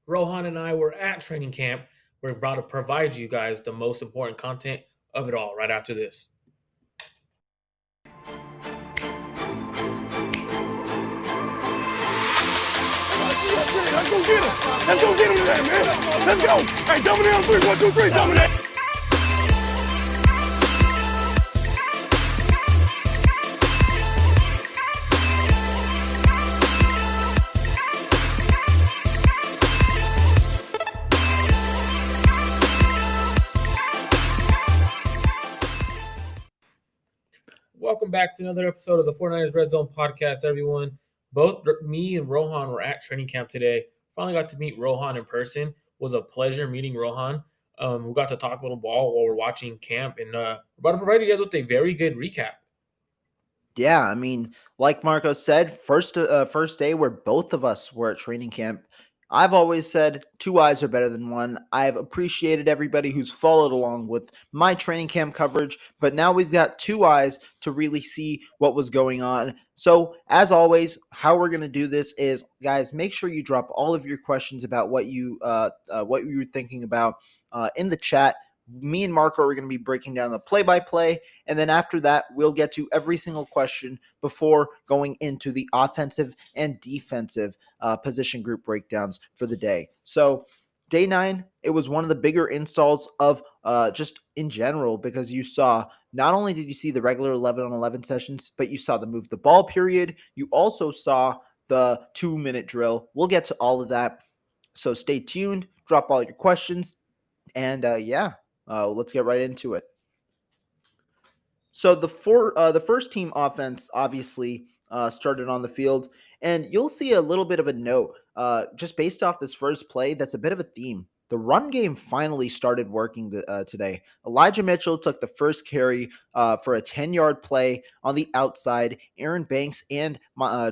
Rohan and I were at training camp. We're about to provide you guys the most important content of it all right after this. Let's go get him. Let's go get him today, man. Let's go. Hey, dominate on three. 1, 2, 3. Dominate. Welcome back to another episode of the 49ers Red Zone podcast, everyone. Both me and Rohan were at training camp today. Finally got to meet Rohan in person. It was a pleasure meeting Rohan. We got to talk a little ball while we're watching camp, and we're about to provide you guys with a very good recap. Yeah, I mean, like Marco said, first day where both of us were at training camp. I've always said 2 eyes are better than one. I've appreciated everybody who's followed along with my training camp coverage, but now we've got 2 eyes to really see what was going on. So, as always, how we're going to do this is, guys, make sure you drop all of your questions about what you were thinking about in the chat. Me and Marco are going to be breaking down the play-by-play, and then after that, we'll get to every single question before going into the offensive and defensive position group breakdowns for the day. So day 9, it was one of the bigger installs of just in general, because you saw, not only did you see the regular 11 on 11 sessions, but you saw the move the ball period. You also saw the 2-minute drill. We'll get to all of that. So stay tuned, drop all your questions, and let's get right into it. So the first team offense obviously started on the field, and you'll see a little bit of a note just based off this first play. That's a bit of a theme. The run game finally started working today. Elijah Mitchell took the first carry for a 10-yard play on the outside. Aaron Banks and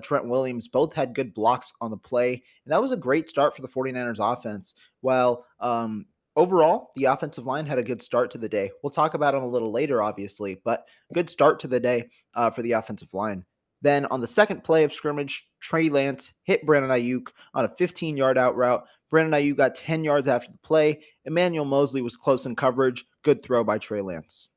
Trent Williams both had good blocks on the play, and that was a great start for the 49ers offense. While overall, the offensive line had a good start to the day. We'll talk about them a little later, obviously, but good start to the day for the offensive line. Then on the second play of scrimmage, Trey Lance hit Brandon Ayuk on a 15-yard out route. Brandon Ayuk got 10 yards after the play. Emmanuel Mosley was close in coverage. Good throw by Trey Lance.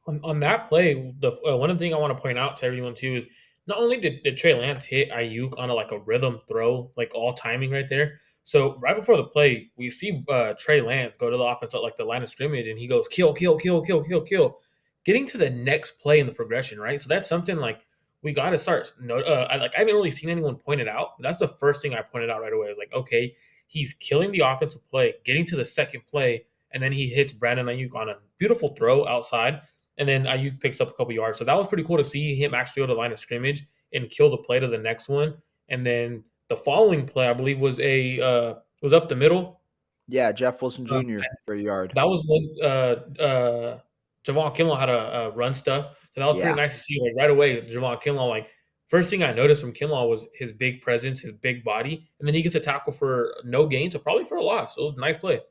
On that play, the one thing I want to point out to everyone too is not only did Trey Lance hit Ayuk on a rhythm throw, like all timing right there. So right before the play, we see Trey Lance go to the offense at the line of scrimmage, and he goes kill, kill, kill, kill, kill, kill, getting to the next play in the progression, right? So that's something like we got to start. I haven't really seen anyone point it out. But that's the first thing I pointed out right away. I was like, okay, he's killing the offensive play, getting to the second play, and then he hits Brandon Ayuk on a beautiful throw outside. And then Ayuk picks up a couple yards. So that was pretty cool to see him actually go to the line of scrimmage and kill the play to the next one. And then the following play, I believe, was up the middle. Yeah, Jeff Wilson Jr. for a yard. That was when Javon Kinlaw had a run stuff. So that was pretty nice to see. Like right away, Javon Kinlaw, like first thing I noticed from Kinlaw was his big presence, his big body. And then he gets a tackle for no gain, so probably for a loss. So it was a nice play.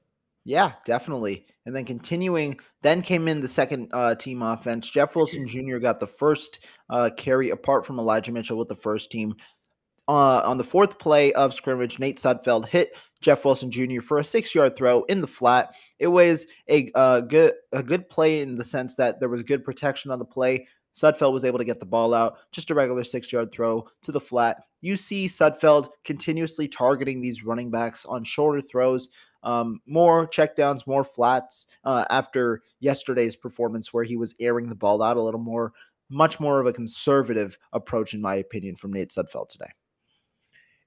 Yeah, definitely. And then continuing, then came in the second team offense. Jeff Wilson Jr. got the first carry apart from Elijah Mitchell with the first team. On the fourth play of scrimmage, Nate Sudfeld hit Jeff Wilson Jr. for a 6-yard throw in the flat. It was a good play in the sense that there was good protection on the play. Sudfeld was able to get the ball out, just a regular 6-yard throw to the flat. You see Sudfeld continuously targeting these running backs on shorter throws, more checkdowns, more flats after yesterday's performance where he was airing the ball out a little more. Much more of a conservative approach, in my opinion, from Nate Sudfeld today.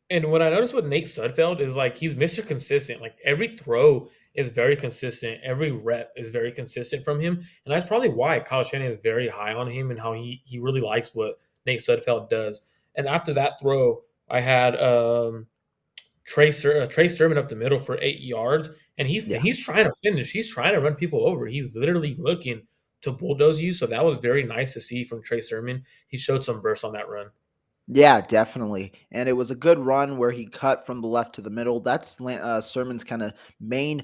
And what I noticed with Nate Sudfeld is like he's Mr. Consistent. Like every throw is very consistent. Every rep is very consistent from him. And that's probably why Kyle Shanahan is very high on him and how he really likes what Nate Sudfeld does. And after that throw, I had Trey Sermon up the middle for 8 yards. And he's trying to finish. He's trying to run people over. He's literally looking to bulldoze you. So that was very nice to see from Trey Sermon. He showed some burst on that run. Yeah, definitely. And it was a good run where he cut from the left to the middle. That's Sermon's kind of main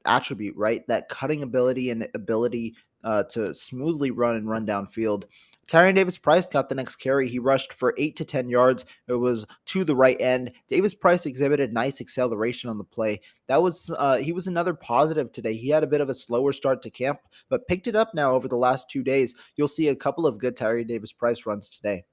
attribute, right? That cutting ability and ability to smoothly run and run downfield. Tyrion Davis Price got the next carry. He rushed for 8 to 10 yards. It was to the right end. Davis Price exhibited nice acceleration on the play. He was another positive today. He had a bit of a slower start to camp, but picked it up now over the last 2 days. You'll see a couple of good Tyrion Davis Price runs today.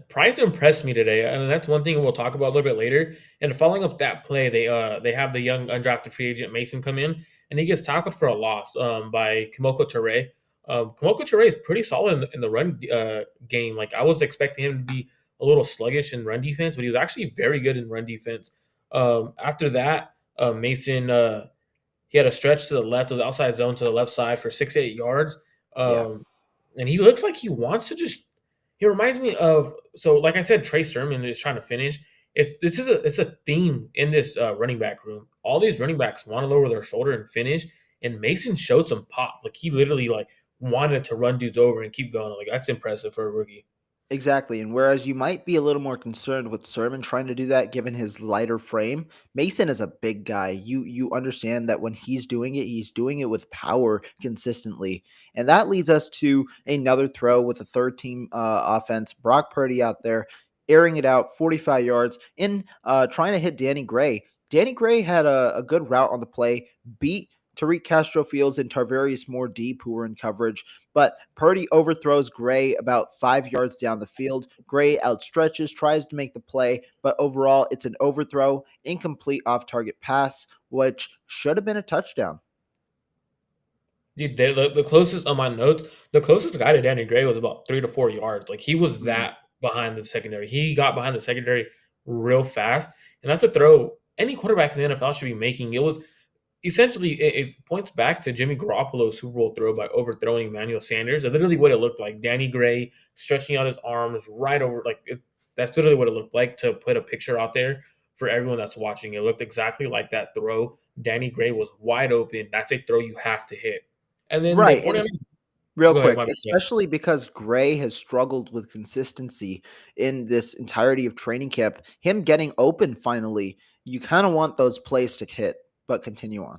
Price impressed me today, and that's one thing we'll talk about a little bit later. And following up that play, they have the young undrafted free agent Mason come in, and he gets tackled for a loss by Kimoko Toure. Kimoko Toure is pretty solid in the run game. Like I was expecting him to be a little sluggish in run defense, but he was actually very good in run defense. After that, Mason he had a stretch to the left of the outside zone to the left side for 6 8 yards. Yeah. And he looks like he wants to just. He reminds me of like I said, Trey Sermon is trying to finish. If this is it's a theme in this running back room. All these running backs want to lower their shoulder and finish, and Mason showed some pop. Like he literally like wanted to run dudes over and keep going. Like that's impressive for a rookie. Exactly. And whereas you might be a little more concerned with Sermon trying to do that given his lighter frame, Mason is a big guy. You understand that when he's doing it with power consistently. And that leads us to another throw with a third team offense. Brock Purdy out there airing it out 45 yards in trying to hit Danny Gray. Danny Gray had a good route on the play, beat Tariq Castro Fields and Tarvarius Moore deep, who were in coverage. But Purdy overthrows Gray about 5 yards down the field. Gray outstretches, tries to make the play, but overall it's an overthrow, incomplete off target pass, which should have been a touchdown. Dude, the closest on my notes, the closest guy to Danny Gray was about 3 to 4 yards. Like he was Mm, that behind the secondary. He got behind the secondary real fast, and that's a throw any quarterback in the NFL should be making. It was essentially it points back to Jimmy Garoppolo's Super Bowl throw by overthrowing Emmanuel Sanders. That's literally what it looked like. Danny Gray stretching out his arms right over that's literally what it looked like to put a picture out there for everyone that's watching. It looked exactly like that throw. Danny Gray was wide open. That's a throw you have to hit. And then the right. And 49ers real go ahead, quick, my bad. especially because Gray has struggled with consistency in this entirety of training camp, him getting open finally, you kind of want those plays to hit, but continue on.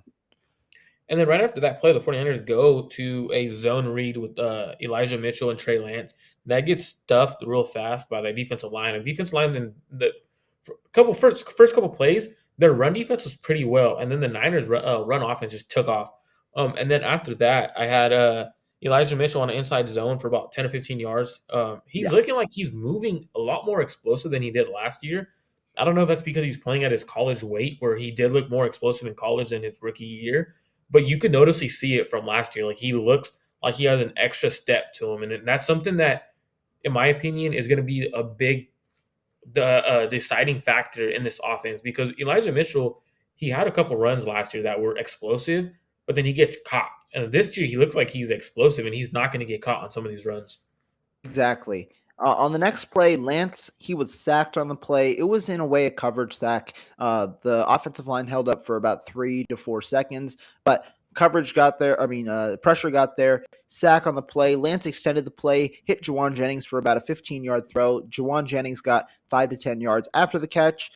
And then right after that play, the 49ers go to a zone read with Elijah Mitchell and Trey Lance. That gets stuffed real fast by the defensive line. And defensive line in the first couple plays, their run defense was pretty well, and then the Niners run offense just took off. And then after that, I had Elijah Mitchell on an inside zone for about 10 to 15 yards. He's Yeah. looking like he's moving a lot more explosive than he did last year. I don't know if that's because he's playing at his college weight, where he did look more explosive in college than his rookie year, but you could noticeably see it from last year. Like he looks like he has an extra step to him, and that's something that, in my opinion, is going to be a big deciding factor in this offense because Elijah Mitchell, he had a couple runs last year that were explosive, but then he gets caught. And this year, he looks like he's explosive, and he's not going to get caught on some of these runs. Exactly. On the next play, Lance, he was sacked on the play. It was in a way a coverage sack. The offensive line held up for about 3 to 4 seconds, but coverage got there. Pressure got there. Sack on the play. Lance extended the play, hit Jawan Jennings for about a 15-yard throw. Jawan Jennings got 5 to 10 yards after the catch.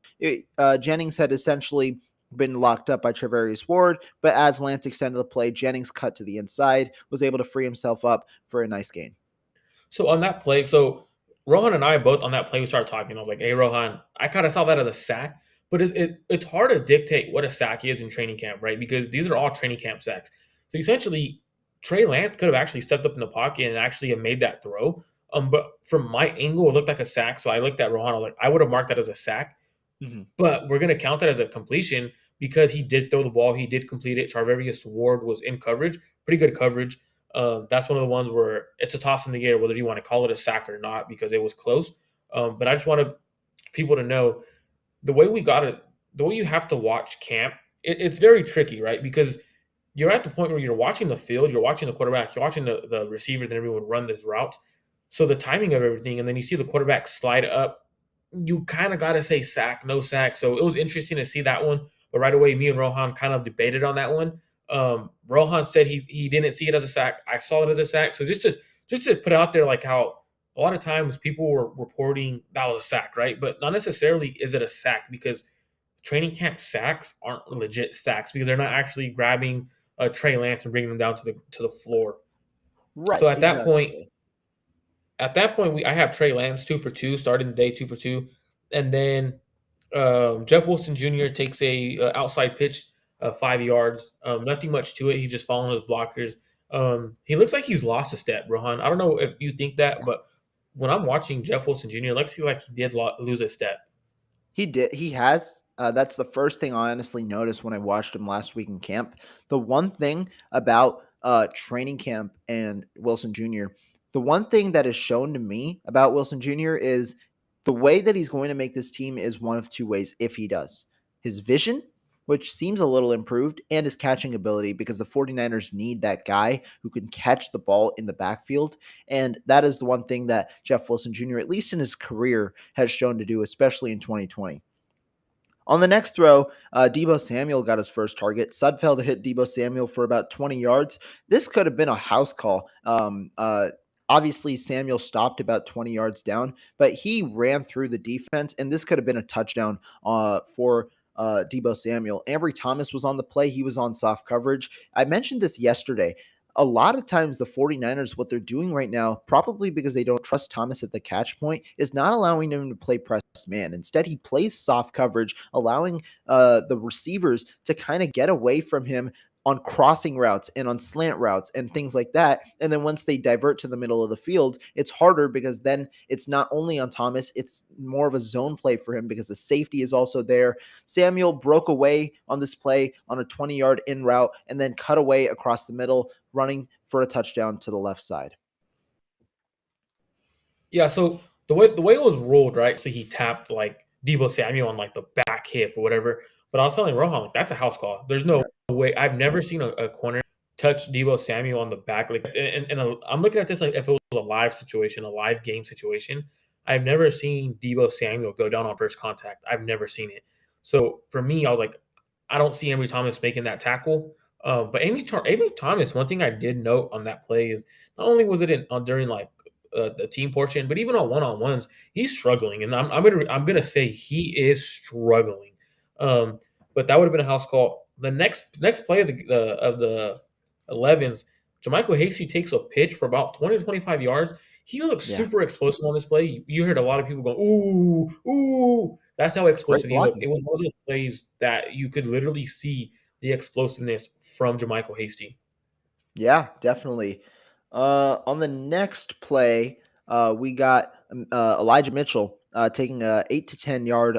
Jennings had essentially been locked up by Travarius Ward, but as Lance extended the play, Jennings cut to the inside, was able to free himself up for a nice gain. So on that play, Rohan and I both on that play, we started talking. I was like, "Hey, Rohan, I kind of saw that as a sack, but it's hard to dictate what a sack is in training camp, right? Because these are all training camp sacks. So essentially, Trey Lance could have actually stepped up in the pocket and actually have made that throw. But from my angle, it looked like a sack. So I looked at Rohan. I was like, I would have marked that as a sack, Mhm. but we're going to count that as a completion because he did throw the ball. He did complete it. Charvarius Ward was in coverage, pretty good coverage. That's one of the ones where it's a toss in the air whether you want to call it a sack or not because it was close. But I just wanted people to know the way we got it, the way you have to watch camp. It's very tricky, right? Because you're at the point where you're watching the field, you're watching the quarterback, you're watching the receivers and everyone run this route. So the timing of everything, and then you see the quarterback slide up, you kind of got to say sack, no sack. So it was interesting to see that one. But right away, me and Rohan kind of debated on that one. Rohan said he didn't see it as a sack. I saw it as a sack. So just to put out there like how a lot of times people were reporting that was a sack, right? But not necessarily is it a sack because training camp sacks aren't legit sacks because they're not actually grabbing Trey Lance and bringing him down to the floor. So Right, exactly. at that point, I have Trey Lance 2 for 2, starting the day 2 for 2, and then Jeff Wilson Jr. takes a outside pitch, 5 yards. Nothing much to it. He's just following his blockers. He looks like he's lost a step, Rohan. I don't know if you think that, but when I'm watching Jeff Wilson Jr., it looks like he did lose a step. He did. He has. That's the first thing I honestly noticed when I watched him last week in camp. The one thing about training camp and Wilson Jr., the one thing that is shown to me about Wilson Jr. is the way that he's going to make this team is one of two ways if he does. His vision, which seems a little improved, and his catching ability because the 49ers need that guy who can catch the ball in the backfield. And that is the one thing that Jeff Wilson Jr., at least in his career, has shown to do, especially in 2020. On the next throw, Debo Samuel got his first target. Sudfeld hit Debo Samuel for about 20 yards. This could have been a house call. Obviously, Samuel stopped about 20 yards down, but he ran through the defense, and this could have been a touchdown for Debo Samuel. Ambry Thomas was on the play. He was on soft coverage. I mentioned this yesterday. A lot of times the 49ers, what they're doing right now, probably because they don't trust Thomas at the catch point, is not allowing him to play press man. Instead, he plays soft coverage, allowing the receivers to kind of get away from him on crossing routes and on slant routes and things like that. And then once they divert to the middle of the field, it's harder because then it's not only on Thomas, it's more of a zone play for him because the safety is also there. Samuel broke away on this play on a 20-yard in route and then cut away across the middle, running for a touchdown to the left side. Yeah, so the way it was ruled, right? So he tapped like Debo Samuel on like the back hip or whatever. But I was telling Rohan, like that's a house call. There's no way. I've never seen a corner touch Debo Samuel on the back. Like, I'm looking at this like if it was a live situation, a live game situation. I've never seen Debo Samuel go down on first contact. I've never seen it. So for me, I was like, I don't see Amy Thomas making that tackle. But Amy Thomas, one thing I did note on that play is not only was it during like the team portion, but even on one-on-ones, he's struggling, and I'm gonna Yeah. say he is struggling. Um, but that would have been a house call. The next play of the 11s, Jermichael Hasty takes a pitch for about 20 to 25 yards. He looks Yeah. super explosive on this play. You heard a lot of people go, "Ooh, ooh!" That's how Great explosive he looked. blocking. It was one of those plays that you could literally see the explosiveness from Jermichael Hasty. Yeah, definitely. On the next play, we got Elijah Mitchell taking a 8 to 10 yard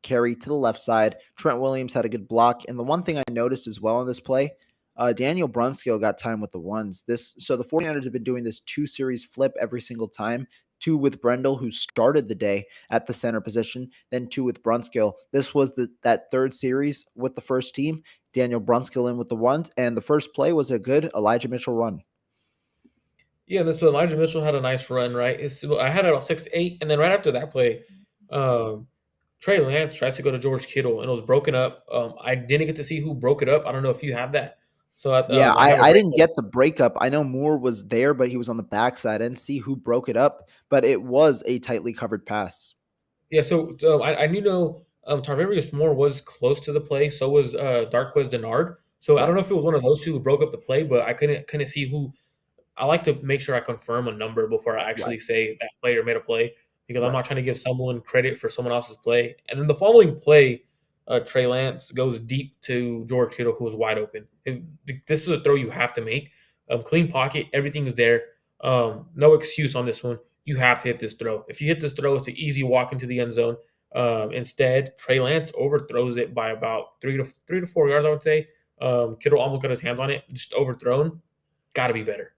carry to the left side. Trent Williams had a good block, and the one thing I noticed as well on this play, Daniel Brunskill got time with the ones. So the 49ers have been doing this 2 series flip every single time. Two with Brendel, who started the day at the center position, then two with Brunskill. This was that third series with the first team. Daniel Brunskill in with the ones, and the first play was a good Elijah Mitchell run. Yeah, that's what Elijah Mitchell had a nice run, right? I had it on 6 to 8, and then right after that play, um, Trey Lance tries to go to George Kittle, and it was broken up. I didn't get to see who broke it up. I don't know if you have that. So Yeah, I have a I didn't breakdown. get the breakup. I know Moore was there, but he was on the backside. I didn't see who broke it up, but it was a tightly covered pass. Yeah, so I do know Tarvarius Moore was close to the play. So was Darquez Denard. So I don't Right, know if it was one of those two who broke up the play, but I couldn't see who. I like to make sure I confirm a number before I right, actually say that player made a play because I'm right. not trying to give someone credit for someone else's play. And then the following play, Trey Lance goes deep to George Kittle, who was wide open. This is a throw you have to make. Clean pocket, everything is there. No excuse on this one. You have to hit this throw. If you hit this throw, it's an easy walk into the end zone. Instead, Trey Lance overthrows it by about 3 to 4 yards, I would say. Kittle almost got his hands on it, just overthrown. Got to be better.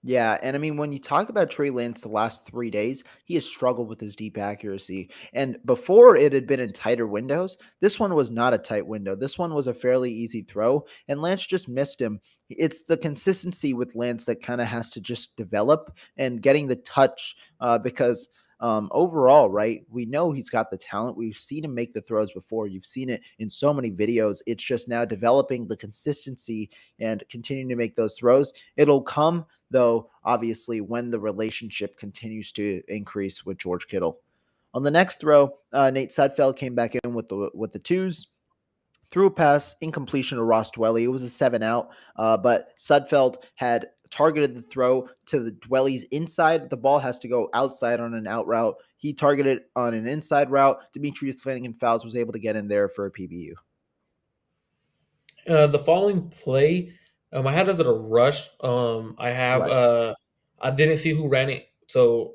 Yeah, and I mean, when you talk about Trey Lance the last 3 days, he has struggled with his deep accuracy. And before it had been in tighter windows, this one was not a tight window. This one was a fairly easy throw, and Lance just missed him. It's the consistency with Lance that kind of has to just develop and getting the touch because. Overall, right, we know he's got the talent. We've seen him make the throws before. You've seen it in so many videos. It's just now developing the consistency and continuing to make those throws. It'll come though, obviously, when the relationship continues to increase with George Kittle. On the next throw, Nate Sudfeld came back in with the twos. threw a pass, incompletion to Ross Dwelly. It was a 7 out, but Sudfeld had targeted the throw to the Dwelly's inside. The ball has to go outside on an out route. He targeted on an inside route. Demetrius Flanagan Fouls was able to get in there for a PBU. The following play, I had it at a rush. Right. I didn't see who ran it, so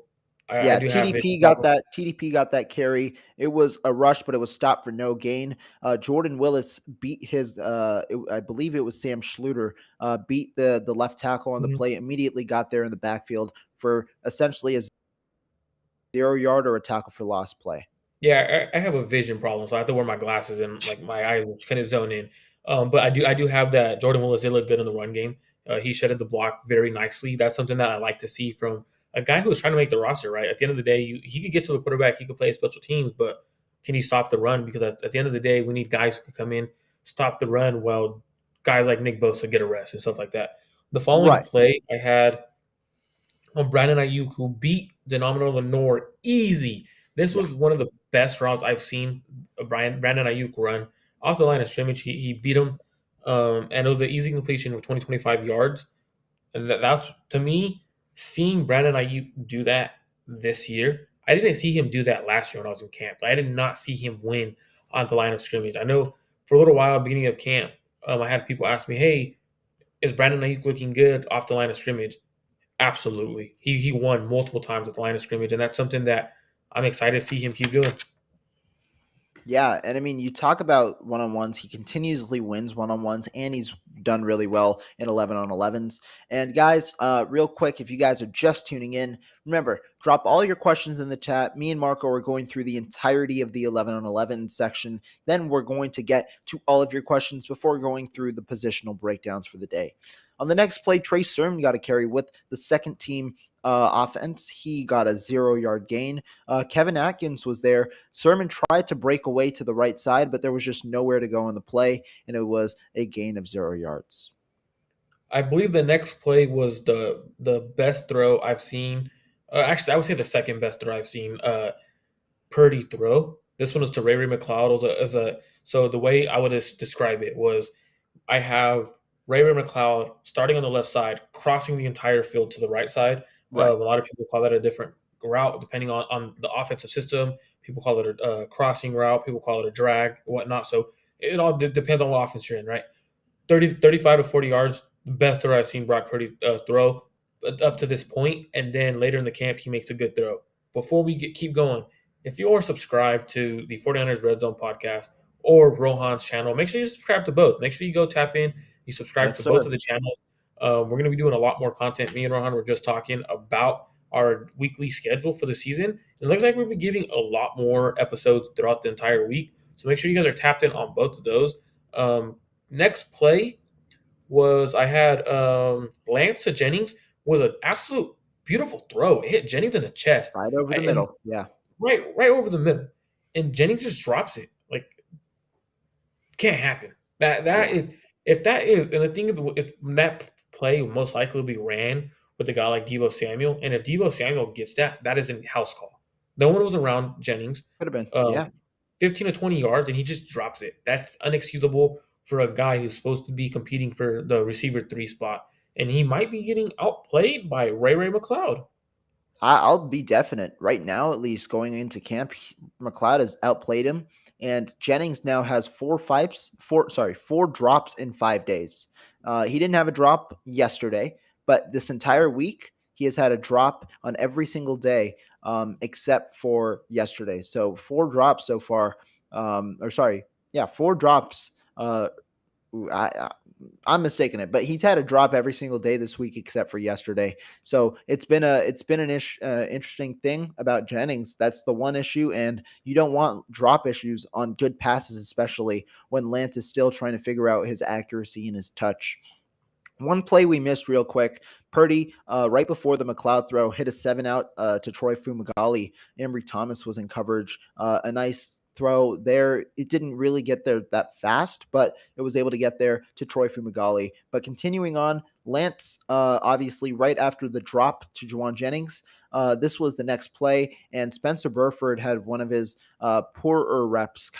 I Yeah, do have vision TDP got problems. that. TDP got that carry. It was a rush, but it was stopped for no gain. Jordan Willis beat his. I believe it was Sam Schluter. Beat the left tackle on the Mhm. play. Immediately got there in the backfield for essentially a 0 yard or a tackle for loss play. Yeah, I have a vision problem, so I have to wear my glasses and like my eyes kind of zone in. But I do have that. Jordan Willis did look good in the run game. He shedded the block very nicely. That's something that I like to see from a guy who's trying to make the roster. Right at the end of the day, he could get to the quarterback, he could play special teams, but can he stop the run? Because at the end of the day, we need guys who can come in, stop the run, while guys like Nick Bosa get a rest and stuff like that. The following Right. play, I had on Brandon Ayuk, who beat Denominator Lenore easy. This Yeah. was one of the best routes I've seen Brandon Ayuk run off the line of scrimmage. He beat him, and it was an easy completion of 25 yards. And that's to me, seeing Brandon Ayuk do that this year. I didn't see him do that last year when I was in camp. I did not see him win on the line of scrimmage. I know for a little while, beginning of camp, I had people ask me, "Hey, is Brandon Ayuk looking good off the line of scrimmage?" Absolutely. He won multiple times at the line of scrimmage, and that's something that I'm excited to see him keep doing. Yeah, and I mean, you talk about one on ones. He continuously wins one on ones, and he's done really well in 11 on 11s. And guys, real quick, if you guys are just tuning in, remember, drop all your questions in the chat. Me and Marco are going through the entirety of the 11 on 11 section. Then we're going to get to all of your questions before going through the positional breakdowns for the day. On the next play, Trey Sermon got a carry with the second team offense. He got a 0 yard gain. Kevin Atkins was there. Sermon tried to break away to the right side, but there was just nowhere to go in the play, and it was a gain of 0 yards. I believe the next play was the best throw I've seen. Actually, I would say the second best throw I've seen. Purdy throw. This one was to Ray McLeod. So the way I would describe it was I have Ray McLeod starting on the left side, crossing the entire field to the right side. A Right. lot of people call that a different route depending on the offensive system. People call it a crossing route. People call it a drag, whatnot. So it all depends on what offense you're in, right? 35 to 40 yards, best throw I've seen Brock Purdy throw up to this point. And then later in the camp, he makes a good throw. Before we keep going, if you are subscribed to the 49ers Red Zone podcast or Rohan's channel, make sure you subscribe to both. Make sure you go tap in, you subscribe Yes, to both sir. of the channels. We're going to be doing a lot more content. Me and Rohan were just talking about our weekly schedule for the season. It looks like we'll be giving a lot more episodes throughout the entire week. So make sure you guys are tapped in on both of those. Um, Next play was I had Lance to Jennings was an absolute beautiful throw. It hit Jennings in the chest Right over the and middle. Yeah. right over the middle, and Jennings just drops it. Like can't happen. That Yeah. is if that is, and the thing is, if that play will most likely will be ran with a guy like Debo Samuel, and if Debo Samuel gets that, that is a house call. No one was around Jennings. Could have been. Um, Yeah. 15 to 20 yards, and he just drops it. That's unexcusable for a guy who's supposed to be competing for the receiver three spot, and he might be getting outplayed by Ray McLeod. I'll be definite right now, at least going into camp. McLeod has outplayed him, and Jennings now has four drops in 5 days. He didn't have a drop yesterday, but this entire week he has had a drop on every single day, except for yesterday. So four drops so far. Or sorry, yeah, four drops. I'm mistaken it, but he's had a drop every single day this week except for yesterday. So it's been an interesting thing about Jennings. That's the one issue, and you don't want drop issues on good passes, especially when Lance is still trying to figure out his accuracy and his touch. One play we missed real quick. Purdy, right before the McLeod throw, hit a 7 out to Troy Fumagalli. Ambry Thomas was in coverage. A nice throw there. It didn't really get there that fast, but it was able to get there to Troy Fumagalli. But continuing on, Lance, obviously, right after the drop to Juwan Jennings, this was the next play, and Spencer Burford had one of his poorer reps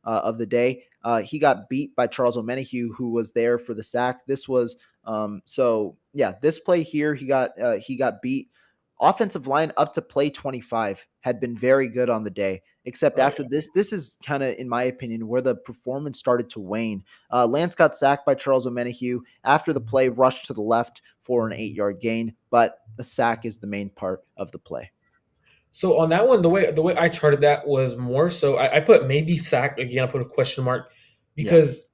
of the day. He got beat by Charles O'Menahue, who was there for the sack. This was this play here, he got beat. Offensive line up to play 25 had been very good on the day, except Oh, after this is kind of, in my opinion, where the performance started to wane. Lance got sacked by Charles O'Menahue after the play, rushed to the left for an 8-yard gain, but the sack is the main part of the play. so on that one, the way I charted that was more so I put maybe sack again. I put a question mark Yeah. because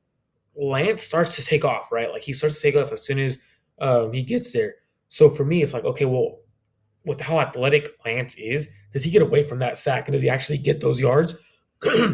Lance starts to take off, right? Like he starts to take off as soon as he gets there. So for me, it's like, okay, well, with how athletic Lance is, does he get away from that sack and does he actually get those yards?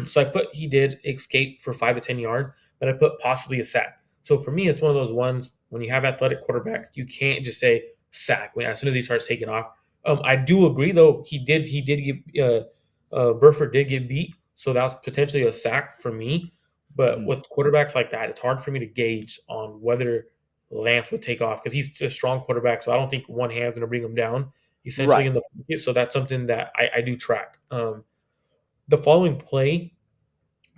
So I put he did escape for 5 to 10 yards, but I put possibly a sack. So for me, it's one of those ones when you have athletic quarterbacks, you can't just say sack when as soon as he starts taking off. I do agree though he did get Burford did get beat, so that was potentially a sack for me. But Mhm. with quarterbacks like that, it's hard for me to gauge on whether Lance would take off because he's a strong quarterback. So I don't think one hand's going to bring him down essentially Right. in the pocket. So that's something that I do track. The following play,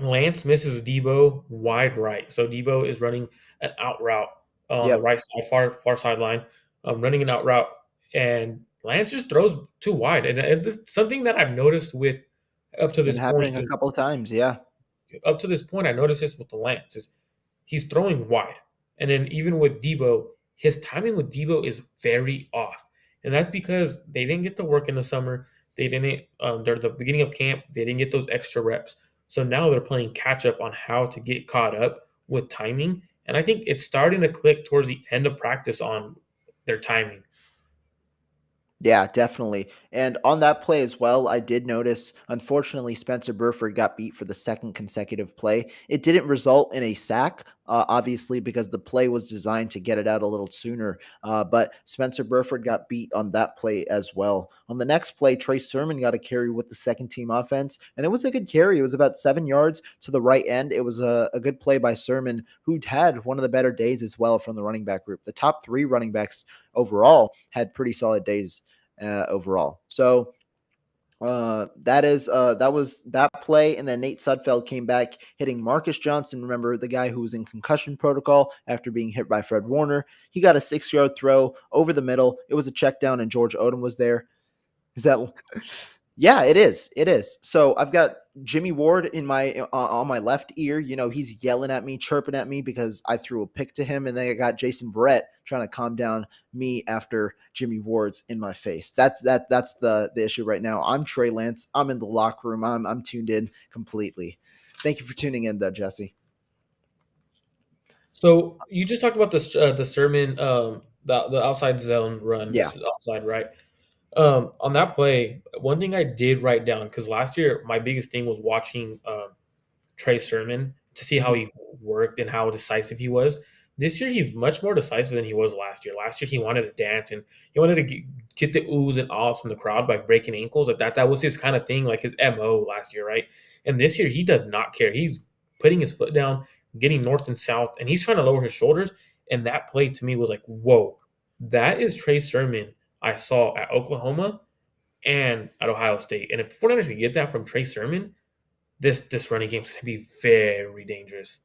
Lance misses Debo wide right. So Debo is running an out route on the Yep. right side, far sideline, running an out route, and Lance just throws too wide. And it's something that I've noticed with up It's to been this point happening a is couple of times. Yeah. up to this point, I noticed this with the Lance is he's throwing wide, and then even with Debo, his timing with Debo is very off, and that's because they didn't get to work in the summer. They didn't. They're the beginning of camp. They didn't get those extra reps, so now they're playing catch up on how to get caught up with timing. And I think it's starting to click towards the end of practice on their timing. Yeah, definitely. And on that play as well, I did notice, unfortunately, Spencer Burford got beat for the second consecutive play. It didn't result in a sack, obviously, because the play was designed to get it out a little sooner. But Spencer Burford got beat on that play as well. On the next play, Trey Sermon got a carry with the second team offense, and it was a good carry. It was about 7 yards to the right end. It was a good play by Sermon, who'd had one of the better days as well from the running back group. The top three running backs overall had pretty solid days overall. So that was that play, and then Nate Sudfeld came back hitting Marcus Johnson. Remember the guy who was in concussion protocol after being hit by Fred Warner. He got a 6-yard throw over the middle. It was a check down, and George Odom was there. Is that Yeah, it is. It is. So I've got Jimmy Ward in my on my left ear. You know, he's yelling at me, chirping at me because I threw a pick to him, and then I got Jason Verrett trying to calm down me after Jimmy Ward's in my face. That's the issue right now. I'm Trey Lance. I'm in the locker room. I'm tuned in completely. Thank you for tuning in, though, Jesse. So you just talked about the Sermon, the outside zone run, Yeah. just outside right. On that play, one thing I did write down because last year my biggest thing was watching Trey Sermon to see how Mhm. he worked and how decisive he was. This year he's much more decisive than he was last year. Last year he wanted to dance and he wanted to get the oohs and ahs from the crowd by breaking ankles. Like that was his kind of thing, like his mo last year, right? And this year he does not care. He's putting his foot down, getting north and south, and he's trying to lower his shoulders. And that play to me was like, whoa, that is Trey Sermon I saw at Oklahoma and at Ohio State. And if the 49ers can get that from Trey Sermon, this running game is going to be very dangerous.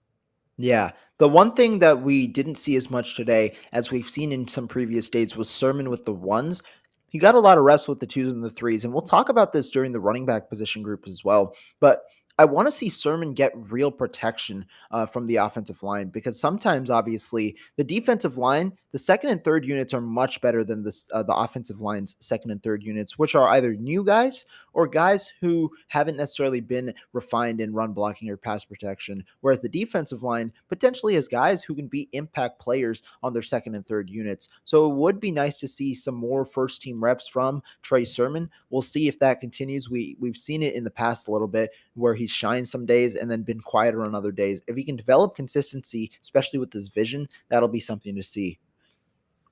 Yeah. The one thing that we didn't see as much today, as we've seen in some previous days, was Sermon with the ones. He got a lot of reps with the twos and the threes, and we'll talk about this during the running back position group as well. But I want to see Sermon get real protection from the offensive line because sometimes, obviously, the defensive line, the second and third units are much better than the offensive line's second and third units, which are either new guys or guys who haven't necessarily been refined in run blocking or pass protection. Whereas the defensive line potentially has guys who can be impact players on their second and third units. So it would be nice to see some more first team reps from Trey Sermon. We'll see if that continues. We've seen it in the past a little bit where he's shined some days and then been quieter on other days. If he can develop consistency, especially with his vision, that'll be something to see.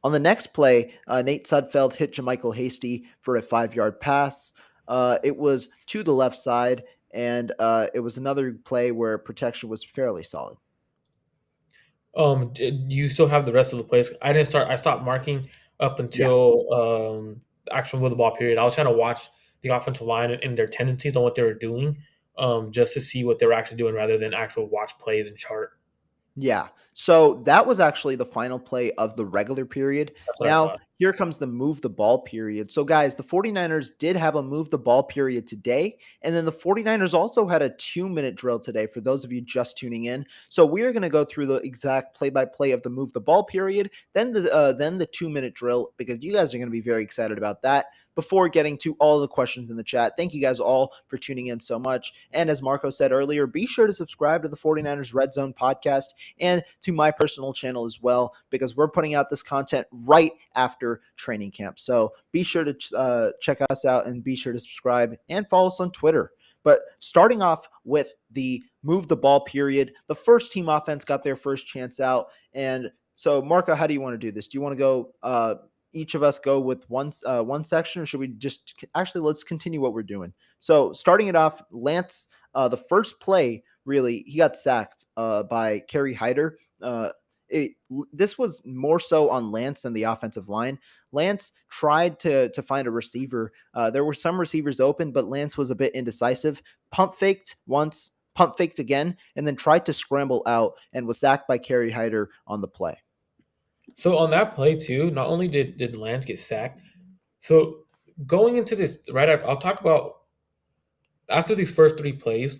On the next play, Nate Sudfeld hit Jermichael Hasty for a 5-yard pass. It was to the left side, and it was another play where protection was fairly solid. You still have the rest of the plays. I didn't start. I stopped marking up Yeah. until the actual with the ball period. I was trying to watch the offensive line and their tendencies on what they were doing, just to see what they were actually doing rather than actual watch plays and chart. Yeah. So that was actually the final play of the regular period. That's what I Now, thought. here comes the move the ball period. So, guys, the 49ers did have a move the ball period today. And then the 49ers also had a 2-minute drill today for those of you just tuning in. So, we are going to go through the exact play by play of the move the ball period, then the 2-minute drill, because you guys are going to be very excited about that. Before getting to all the questions in the chat, thank you guys all for tuning in so much. And as Marco said earlier, be sure to subscribe to the 49ers Red Zone podcast and to my personal channel as well, because we're putting out this content right after training camp. So be sure to check us out and be sure to subscribe and follow us on Twitter. But starting off with the move the ball period, the first team offense got their first chance out. And so, Marco, how do you want to do this? Do you want to go each of us go with one section, or should we just actually let's continue what we're doing? So starting it off, Lance, the first play really he got sacked by Kerry Hyder. This was more so on Lance than the offensive line. Lance tried to find a receiver. There were some receivers open, but Lance was a bit indecisive. Pump faked once, pump faked again, and then tried to scramble out and was sacked by Kerry Hyder on the play. So on that play too, not only did Lance get sacked, so going into this right after, I'll talk about after these first three plays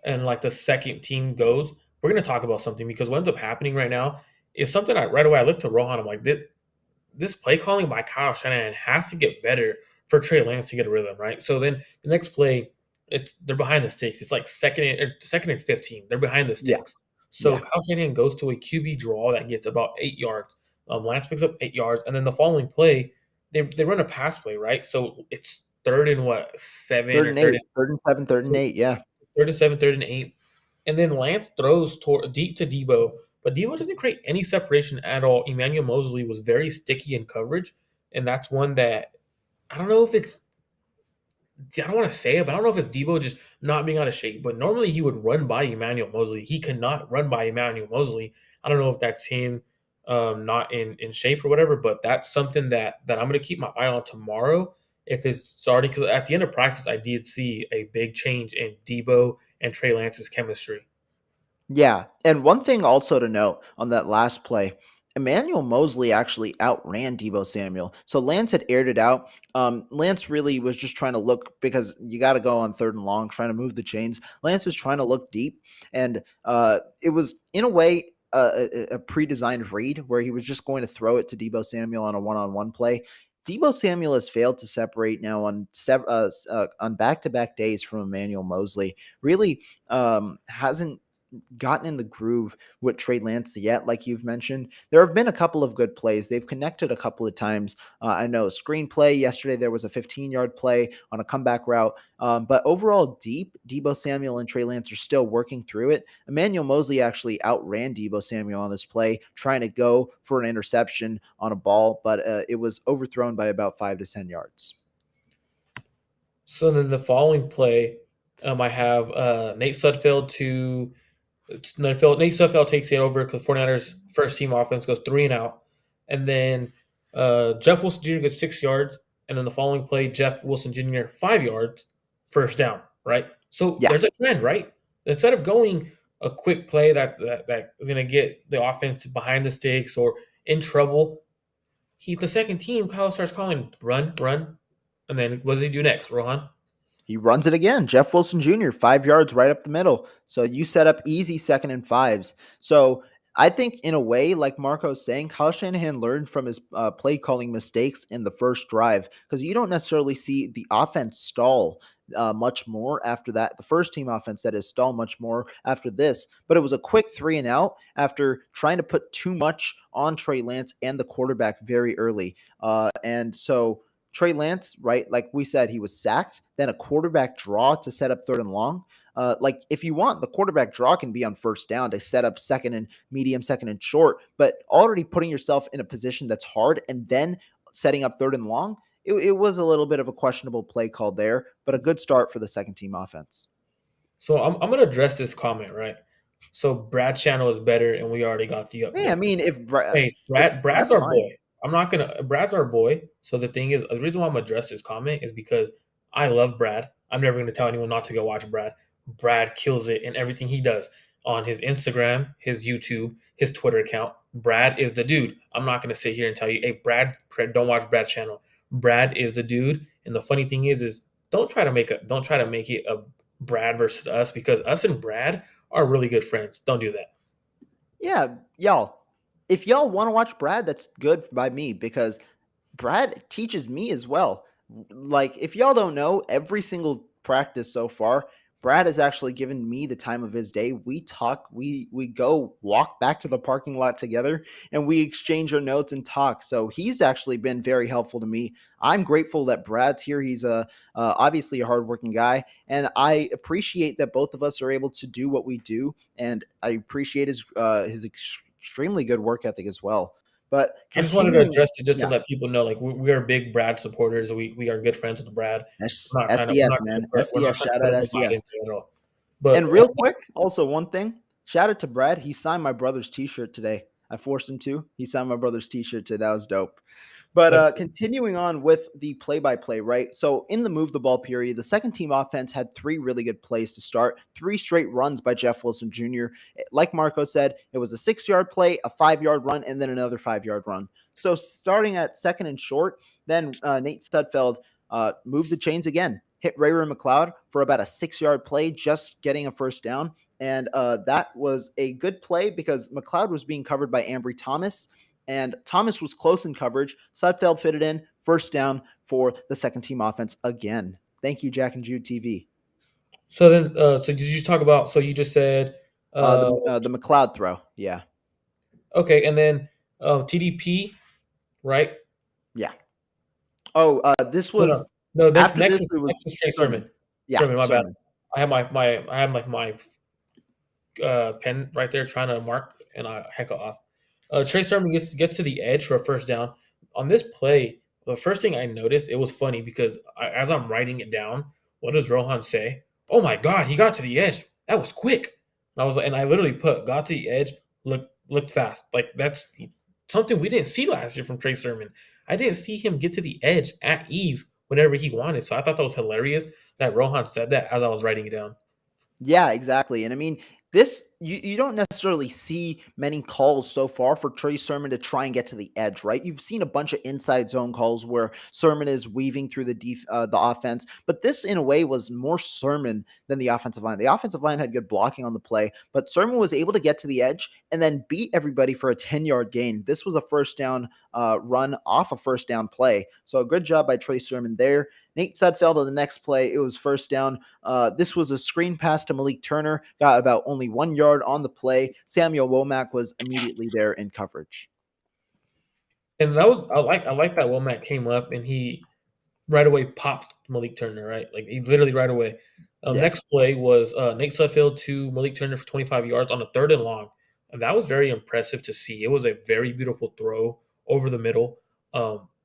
and like the second team goes, we're gonna talk about something because what ends up happening right now is something I right away I looked to Rohan. I'm like, this play calling by Kyle Shanahan has to get better for Trey Lance to get a rhythm, right? So then the next play, they're behind the sticks. It's like second and 15. They're behind the Yeah, sticks. So yeah. Kyle Shanahan goes to a QB draw that gets about 8 yards. Lance picks up 8 yards, and then the following play, they run a pass play, right? So it's third and what, seven Third or and third eight, and third and seven, third and eight. Yeah. third and seven, third and eight. And then Lance throws deep to Debo, but Debo doesn't create any separation at all. Emmanuel Mosley was very sticky in coverage, and that's one that I don't know if it's I don't want to say it, but I don't know if it's Debo just not being out of shape. But normally he would run by Emmanuel Mosley. He cannot run by Emmanuel Mosley. I don't know if that's him not in shape or whatever, but that's something that I'm going to keep my eye on tomorrow. If it's starting, because at the end of practice, I did see a big change in Debo and Trey Lance's chemistry. Yeah. And one thing also to note on that last play, Emmanuel Mosley actually outran Debo Samuel. So Lance had aired it out. Lance really was just trying to look because you got to go on third and long, trying to move the chains. Lance was trying to look deep, and it was in a way a pre-designed read where he was just going to throw it to Debo Samuel on a one-on-one play. Debo Samuel has failed to separate now on back-to-back days from Emmanuel Mosley. Really hasn't gotten in the groove with Trey Lance yet, like you've mentioned. There have been a couple of good plays. They've connected a couple of times. I know screenplay yesterday, there was a 15-yard play on a comeback route. But overall, Debo Samuel and Trey Lance are still working through it. Emmanuel Mosley actually outran Debo Samuel on this play, trying to go for an interception on a ball, but it was overthrown by about 5 to 10 yards. So then the following play, I have Nate Sudfeld to Nate Sudfeld takes it over because 49ers first team offense goes three and out. And then Jeff Wilson Jr. gets 6 yards. And then the following play, Jeff Wilson Jr. 5 yards, first down, right? So Yeah. there's a trend, right? Instead of going a quick play that is going to get the offense behind the sticks or in trouble, the second team, Kyle starts calling run, run. And then what does he do next, Rohan? He runs it again. Jeff Wilson Jr., 5 yards right up the middle. So you set up easy second and fives. So I think, in a way, like Marco's saying, Kyle Shanahan learned from his play calling mistakes in the first drive because you don't necessarily see the offense stall much more after that. The first team offense, that is, stall much more after this. But it was a quick 3-and-out after trying to put too much on Trey Lance and the quarterback very early. And so Trey Lance, right? Like we said, he was sacked, then a quarterback draw to set up third and long. Like if you want, the quarterback draw can be on first down to set up second and medium, second and short, but already putting yourself in a position that's hard and then setting up third and long, it was a little bit of a questionable play call there, but a good start for the second team offense. So I'm gonna address this comment, right? So Brad's channel is better, and we already got the Yeah, I update. mean, Hey, Brad's Brad's our fine. boy. I'm not gonna Brad's our boy. So the thing is, the reason why I'm gonna address this comment is because I love Brad. I'm never gonna tell anyone not to go watch Brad. Brad kills it in everything he does on his Instagram, his YouTube, his Twitter account. Brad is the dude. I'm not gonna sit here and tell you, hey, don't watch Brad's channel. Brad is the dude. And the funny thing is don't try to make it a Brad versus us because us and Brad are really good friends. Don't do that. Yeah, y'all. If y'all want to watch Brad, that's good by me because Brad teaches me as well. Like, if y'all don't know, every single practice so far, Brad has actually given me the time of his day. We talk, we go walk back to the parking lot together, and we exchange our notes and talk. So he's actually been very helpful to me. I'm grateful that Brad's here. He's a obviously a hardworking guy, and I appreciate that both of us are able to do what we do, and I appreciate his extremely good work ethic as well. But I just wanted to continuing, address it just to yeah, let people know, like we are big Brad supporters. We are good friends with Brad. SDS, We're man. not trying to Shout put out a divide SDS. into it at all. But And real quick, also one thing, shout out to Brad. He signed my brother's T-shirt today. I forced him to. He signed my brother's T-shirt today. That was dope. But that's continuing on with the play-by-play, right? So in the move the ball period, the second team offense had three really good plays to start, three straight runs by Jeff Wilson Jr. Like Marco said, it was a 6-yard play, a 5-yard run, and then another 5-yard run. So starting at second and short, then Nate Studfeld moved the chains again, hit Ray McLeod for about a 6-yard play, just getting a first down. And that was a good play because McLeod was being covered by Ambry Thomas, and Thomas was close in coverage. Sudfeld fitted in, first down for the second team offense again. Thank you, Jack and Jude TV. so then. So did you talk about? So you just said, uh, The McLeod throw, yeah, okay, and then TDP, right? yeah. Oh, this No, no, was no. after this. It was Next is straight Sermon. sermon. Yeah, My bad. Sermon. I have like my pen right there trying to mark, and I heck off. Trey Sermon gets to the edge for a first down. On this play, the first thing I noticed, it was funny because as I'm writing it down, what does Rohan say? Oh my God, he got to the edge. That was quick. And I literally put got to the edge, looked fast. Like that's something we didn't see last year from Trey Sermon. I didn't see him get to the edge at ease whenever he wanted. So I thought that was hilarious that Rohan said that as I was writing it down. Yeah, exactly. And I mean, this you don't necessarily see many calls so far for Trey Sermon to try and get to the edge, right? You've seen a bunch of inside zone calls where Sermon is weaving through the offense, but this in a way was more Sermon than the offensive line. The offensive line had good blocking on the play, but Sermon was able to get to the edge and then beat everybody for a 10-yard gain. This was a first down run off a first down play. So a good job by Trey Sermon there. Nate Sudfeld on the next play, it was first down. This was a screen pass to Malik Turner, got about only 1 yard on the play. Samuel Womack was immediately there in coverage. And that was I like that Womack came up and he right away popped Malik Turner, right? Like he literally right away. Yeah. Next play was Nate Sudfeld to Malik Turner for 25 yards on a third and long. And that was very impressive to see. It was a very beautiful throw over the middle.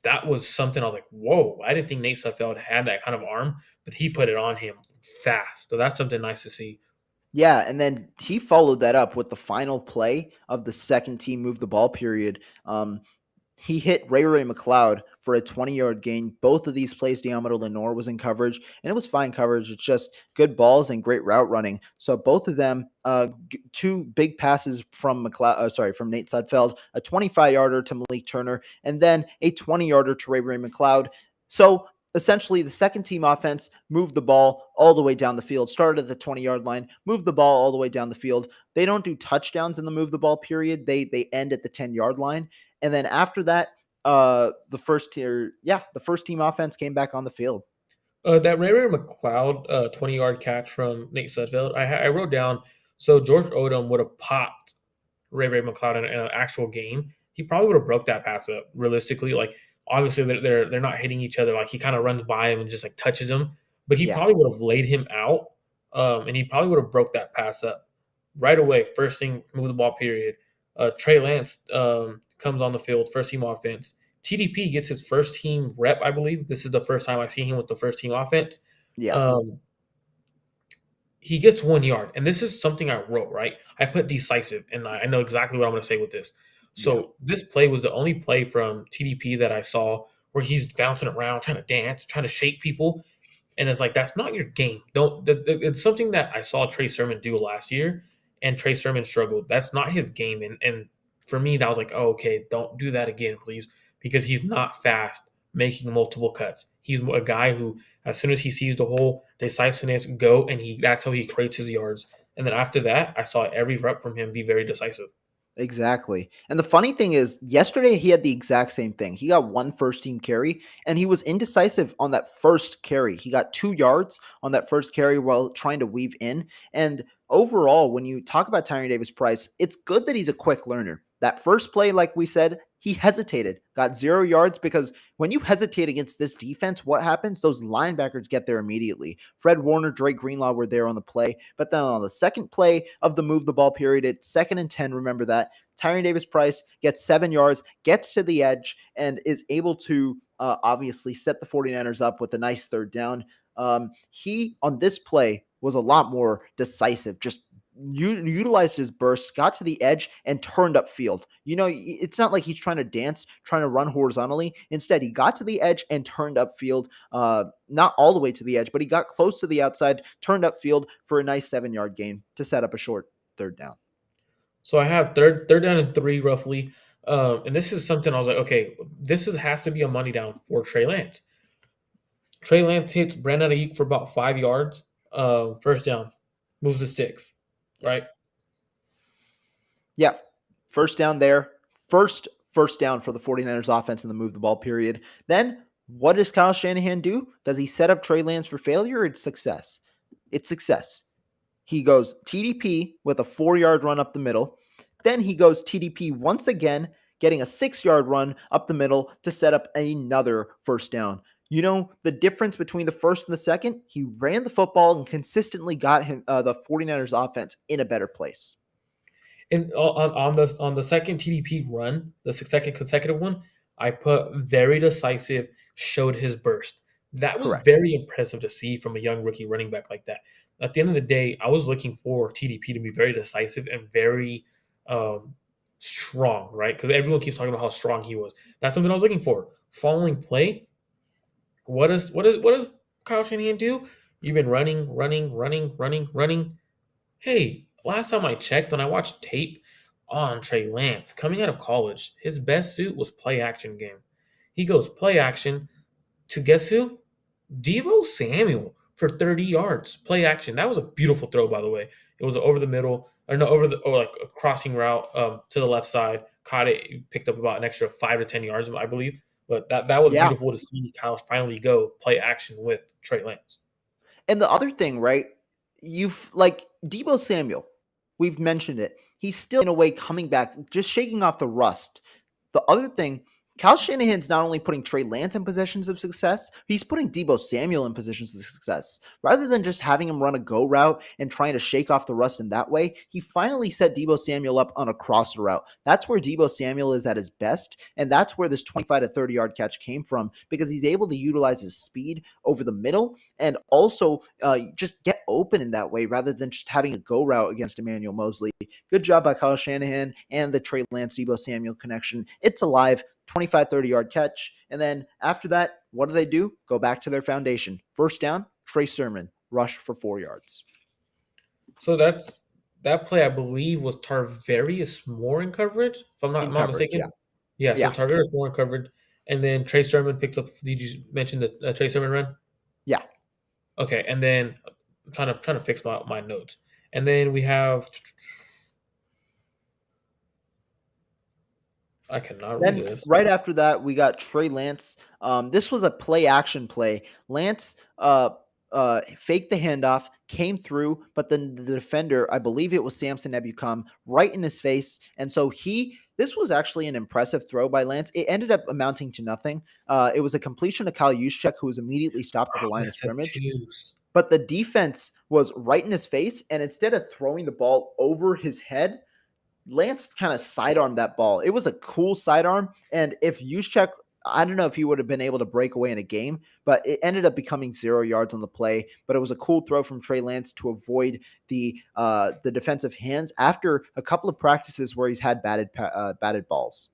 That was something I was like, whoa, I didn't think Nate Sudfeld had that kind of arm, but he put it on him fast. So that's something nice to see. Yeah, and then he followed that up with the final play of the second team move the ball period. He hit Ray McLeod for a 20-yard gain. Both of these plays, Diamondo Lenore was in coverage, and it was fine coverage. It's just good balls and great route running. So both of them, two big passes from from Nate Sudfeld, a 25-yarder to Malik Turner, and then a 20-yarder to Ray McLeod. So essentially, the second team offense moved the ball all the way down the field, started at the 20-yard line, moved the ball all the way down the field. They don't do touchdowns in the move the ball period. They end at the 10-yard line. And then after that, the first team offense came back on the field. That Ray McLeod 20-yard catch from Nate Sudfeld, I wrote down, so George Odom would have popped Ray McLeod in an actual game. He probably would have broke that pass up realistically. Like obviously they're not hitting each other. Like he kind of runs by him and just like touches him, but he Yeah, probably would have laid him out, and he probably would have broke that pass up right away. First thing, move the ball. Period. Trey Lance comes on the field, first team offense. TDP gets his first team rep, I believe. This is the first time I've seen him with the first team offense. yeah. Um, he gets 1 yard, and this is something I wrote, right? I put decisive, and I know exactly what I'm going to say with this. Yeah, So this play was the only play from TDP that I saw where he's bouncing around, trying to dance, trying to shake people, and it's like that's not your game. Don't. It's something that I saw Trey Sermon do last year, and Trey Sermon struggled. That's not his game, and for me, that was like, oh, okay, don't do that again, please, because he's not fast making multiple cuts. He's a guy who, as soon as he sees the hole, decisiveness go, and that's how he creates his yards. And then after that, I saw every rep from him be very decisive. exactly. And the funny thing is, yesterday he had the exact same thing. He got one first team carry, and he was indecisive on that first carry. He got 2 yards on that first carry while trying to weave in. And overall, when you talk about Tyrion Davis Price, it's good that he's a quick learner. That first play, like we said, he hesitated, got 0 yards because when you hesitate against this defense, what happens? Those linebackers get there immediately. Fred Warner, Drake Greenlaw were there on the play, but then on the second play of the move the ball period, it's 2nd and 10. Remember that. Tyrion Davis Price gets 7 yards, gets to the edge, and is able to obviously set the 49ers up with a nice third down. He, on this play, was a lot more decisive, just utilized his burst, got to the edge, and turned upfield. It's not like he's trying to dance, trying to run horizontally. Instead, he got to the edge and turned upfield. Not all the way to the edge, but he got close to the outside, turned upfield for a nice 7 yard gain to set up a short third down. So I have third down and 3 roughly. And this is something I was like, okay, has to be a money down for Trey Lance. Trey Lance hits Brandon Ayuk for about 5 yards. First down, moves the sticks, Yeah. right? Yeah. First down there. First down for the 49ers offense in the move the ball period. Then what does Kyle Shanahan do? Does he set up Trey Lance for failure or success? It's success. He goes TDP with a 4 yard run up the middle. Then he goes TDP once again, getting a 6 yard run up the middle to set up another first down. You know, the difference between the first and the second, he ran the football and consistently got him the 49ers offense in a better place. And on the second TDP run, the second consecutive one, I put very decisive, showed his burst. That was Correct. very impressive to see from a young rookie running back like that. At the end of the day, I was looking for TDP to be very decisive and very um, strong, right? Because everyone keeps talking about how strong he was. That's something I was looking for. Following play, what does Kyle Shanahan do? You've been running. Hey, last time I checked, when I watched tape on Trey Lance coming out of college, his best suit was play action game. He goes play action to guess who? Debo Samuel for 30 yards. Play action. That was a beautiful throw, by the way. It was over the middle, or no, like a crossing route to the left side. Caught it, picked up about an extra 5 to 10 yards, I believe. But that was Yeah. beautiful to see Kyle finally go play action with Trey Lance. And the other thing, right? You've like Debo Samuel, we've mentioned it. He's still in a way coming back, just shaking off the rust. The other thing, Kyle Shanahan's not only putting Trey Lance in positions of success, he's putting Debo Samuel in positions of success. Rather than just having him run a go route and trying to shake off the rust in that way, he finally set Debo Samuel up on a crosser route. That's where Debo Samuel is at his best, and that's where this 25 to 30 yard catch came from because he's able to utilize his speed over the middle and also just get open in that way rather than just having a go route against Emmanuel Mosley. Good job by Kyle Shanahan and the Trey Lance Debo Samuel connection. It's alive. 25, 30-yard catch. And then after that, what do? Go back to their foundation. First down, Trey Sermon, rush for 4 yards. So that play, I believe, was Tarvarius Moore in coverage, if I'm In not coverage, yeah. mistaken. Yeah, so Yeah, Tarvarius Moore in coverage, and then Trey Sermon picked up. Did you mention the Trey Sermon run? yeah. Okay, and then I'm trying to fix my notes, and then we have. I cannot read Then this. right after that, we got Trey Lance. This was a play action play. Lance faked the handoff, came through, but then the defender, I believe it was Samson Ebukam, right in his face. And so this was actually an impressive throw by Lance. It ended up amounting to nothing. It was a completion to Kyle Juszczyk, who was immediately stopped at the Oh, line of yes, that's scrimmage. juice. But the defense was right in his face, and instead of throwing the ball over his head, Lance kind of sidearmed that ball. It was a cool sidearm, and if Juszczyk, I don't know if he would have been able to break away in a game, but it ended up becoming 0 yards on the play. But it was a cool throw from Trey Lance to avoid the defensive hands after a couple of practices where he's had batted balls.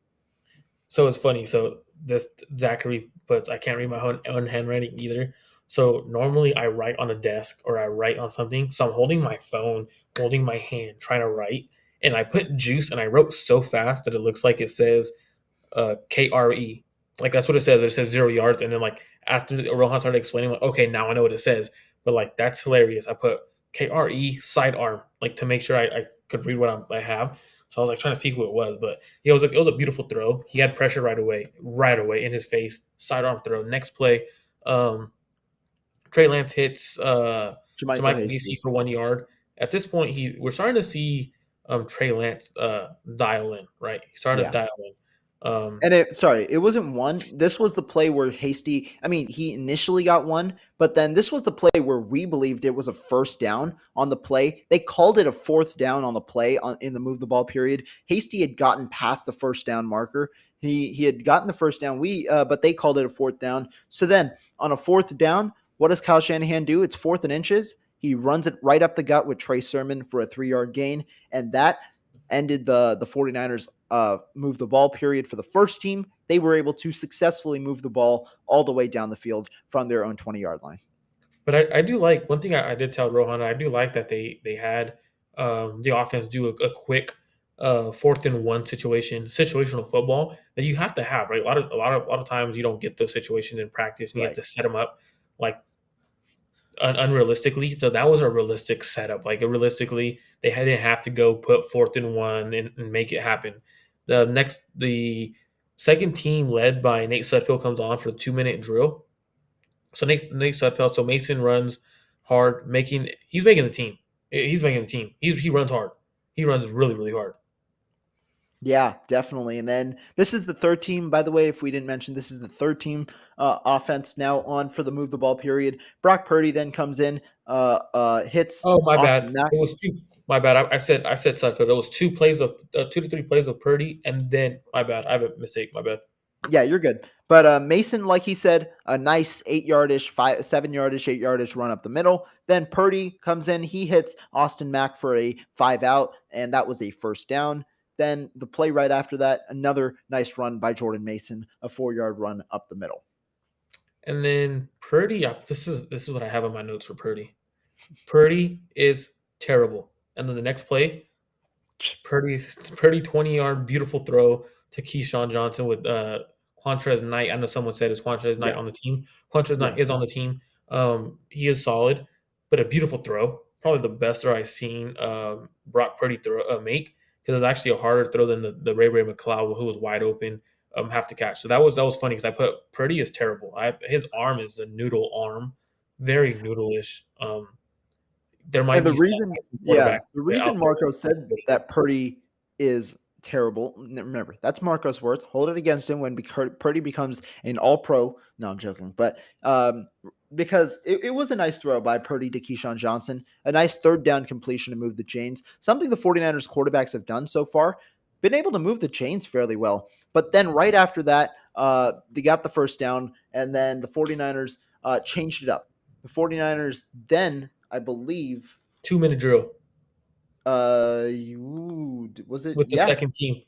So it's funny. So this Zachary puts, I can't read my own handwriting either. So normally I write on a desk or I write on something. So I'm holding my phone, holding my hand, trying to write, and I put juice and I wrote so fast that it looks like it says KRE. Like that's what it says. It says 0 yards, and then like after Rohan started explaining, like okay, now I know what it says. But like that's hilarious. I put KRE sidearm, like to make sure I could read what I have. So I was like trying to see who it was, but yeah, it was a beautiful throw. He had pressure right away in his face. Sidearm throw. Next play, um, Trey Lance hits Jermichael Jermichael Hasty Hasty. for 1 yard. At this point, we're starting to see Trey Lance dial in. Right, he started to Yeah. dial in. And it wasn't one. This was the play where Hasty, I mean, he initially got one, but then this was the play where we believed it was a first down on the play. They called it a fourth down on the play in the move the ball period. Hasty had gotten past the first down marker. He had gotten the first down. But they called it a fourth down. So then on a fourth down, what does Kyle Shanahan do? It's 4th and inches. He runs it right up the gut with Trey Sermon for a 3-yard gain, and that ended the 49ers move the ball period for the first team. They were able to successfully move the ball all the way down the field from their own 20-yard line. But I do like one thing I did tell Rohan. I do like that they had the offense do a quick 4th and 1 situational football that you have to have, right. A lot of times you don't get those situations in practice, and you have Right. to set them up like unrealistically. So that was a realistic setup. Like realistically, didn't have to go put 4th and 1 and make it happen. The second team led by Nate Sudfeld comes on for the 2-minute drill. So Nate Sudfeld. So Mason runs hard, he's making the team. He's making the team. He runs hard. He runs really really hard. Yeah, definitely. And then this is the third team, by the way, if we didn't mention, this is the third team offense now on for the move the ball period. Brock Purdy then comes in, hits Oh my bad. Austin Mack. It was two. My bad. I said Sudfeld. It was 2 to 3 plays of Purdy, and then my bad. I have a mistake. My bad. Yeah, you're good. But Mason, like he said, a nice 8-yardish, 7-yardish, 8-yardish run up the middle. Then Purdy comes in. He hits Austin Mack for a 5-out, and that was a first down. Then the play right after that, another nice run by Jordan Mason, a 4-yard run up the middle. And then Purdy. This is what I have on my notes for Purdy. Purdy is terrible. And then the next play, Purdy 20-yard beautiful throw to Keyshawn Johnson with Quantrez Knight. I know someone said it's Quantrez Knight Yeah, on the team. Quantrez yeah. Knight is on the team. He is solid, but a beautiful throw. Probably the best throw I've seen Brock Purdy make, because it's actually a harder throw than the Ray McLeod, who was wide open, have to catch. So that was funny because I put Purdy is terrible. His arm is a noodle arm, very noodle-ish. There might And be some quarterbacks the out reason there. Marco said that Purdy is terrible. Remember, that's Marco's words. Hold it against him when Purdy becomes an All-Pro. No, I'm joking, but because it was a nice throw by Purdy to Keyshawn Johnson, a nice third down completion to move the chains. Something the 49ers quarterbacks have done so far, been able to move the chains fairly well. But then right after that, they got the first down, and then the 49ers changed it up. The 49ers then, I believe, 2-minute drill was it? with the Yeah, second team.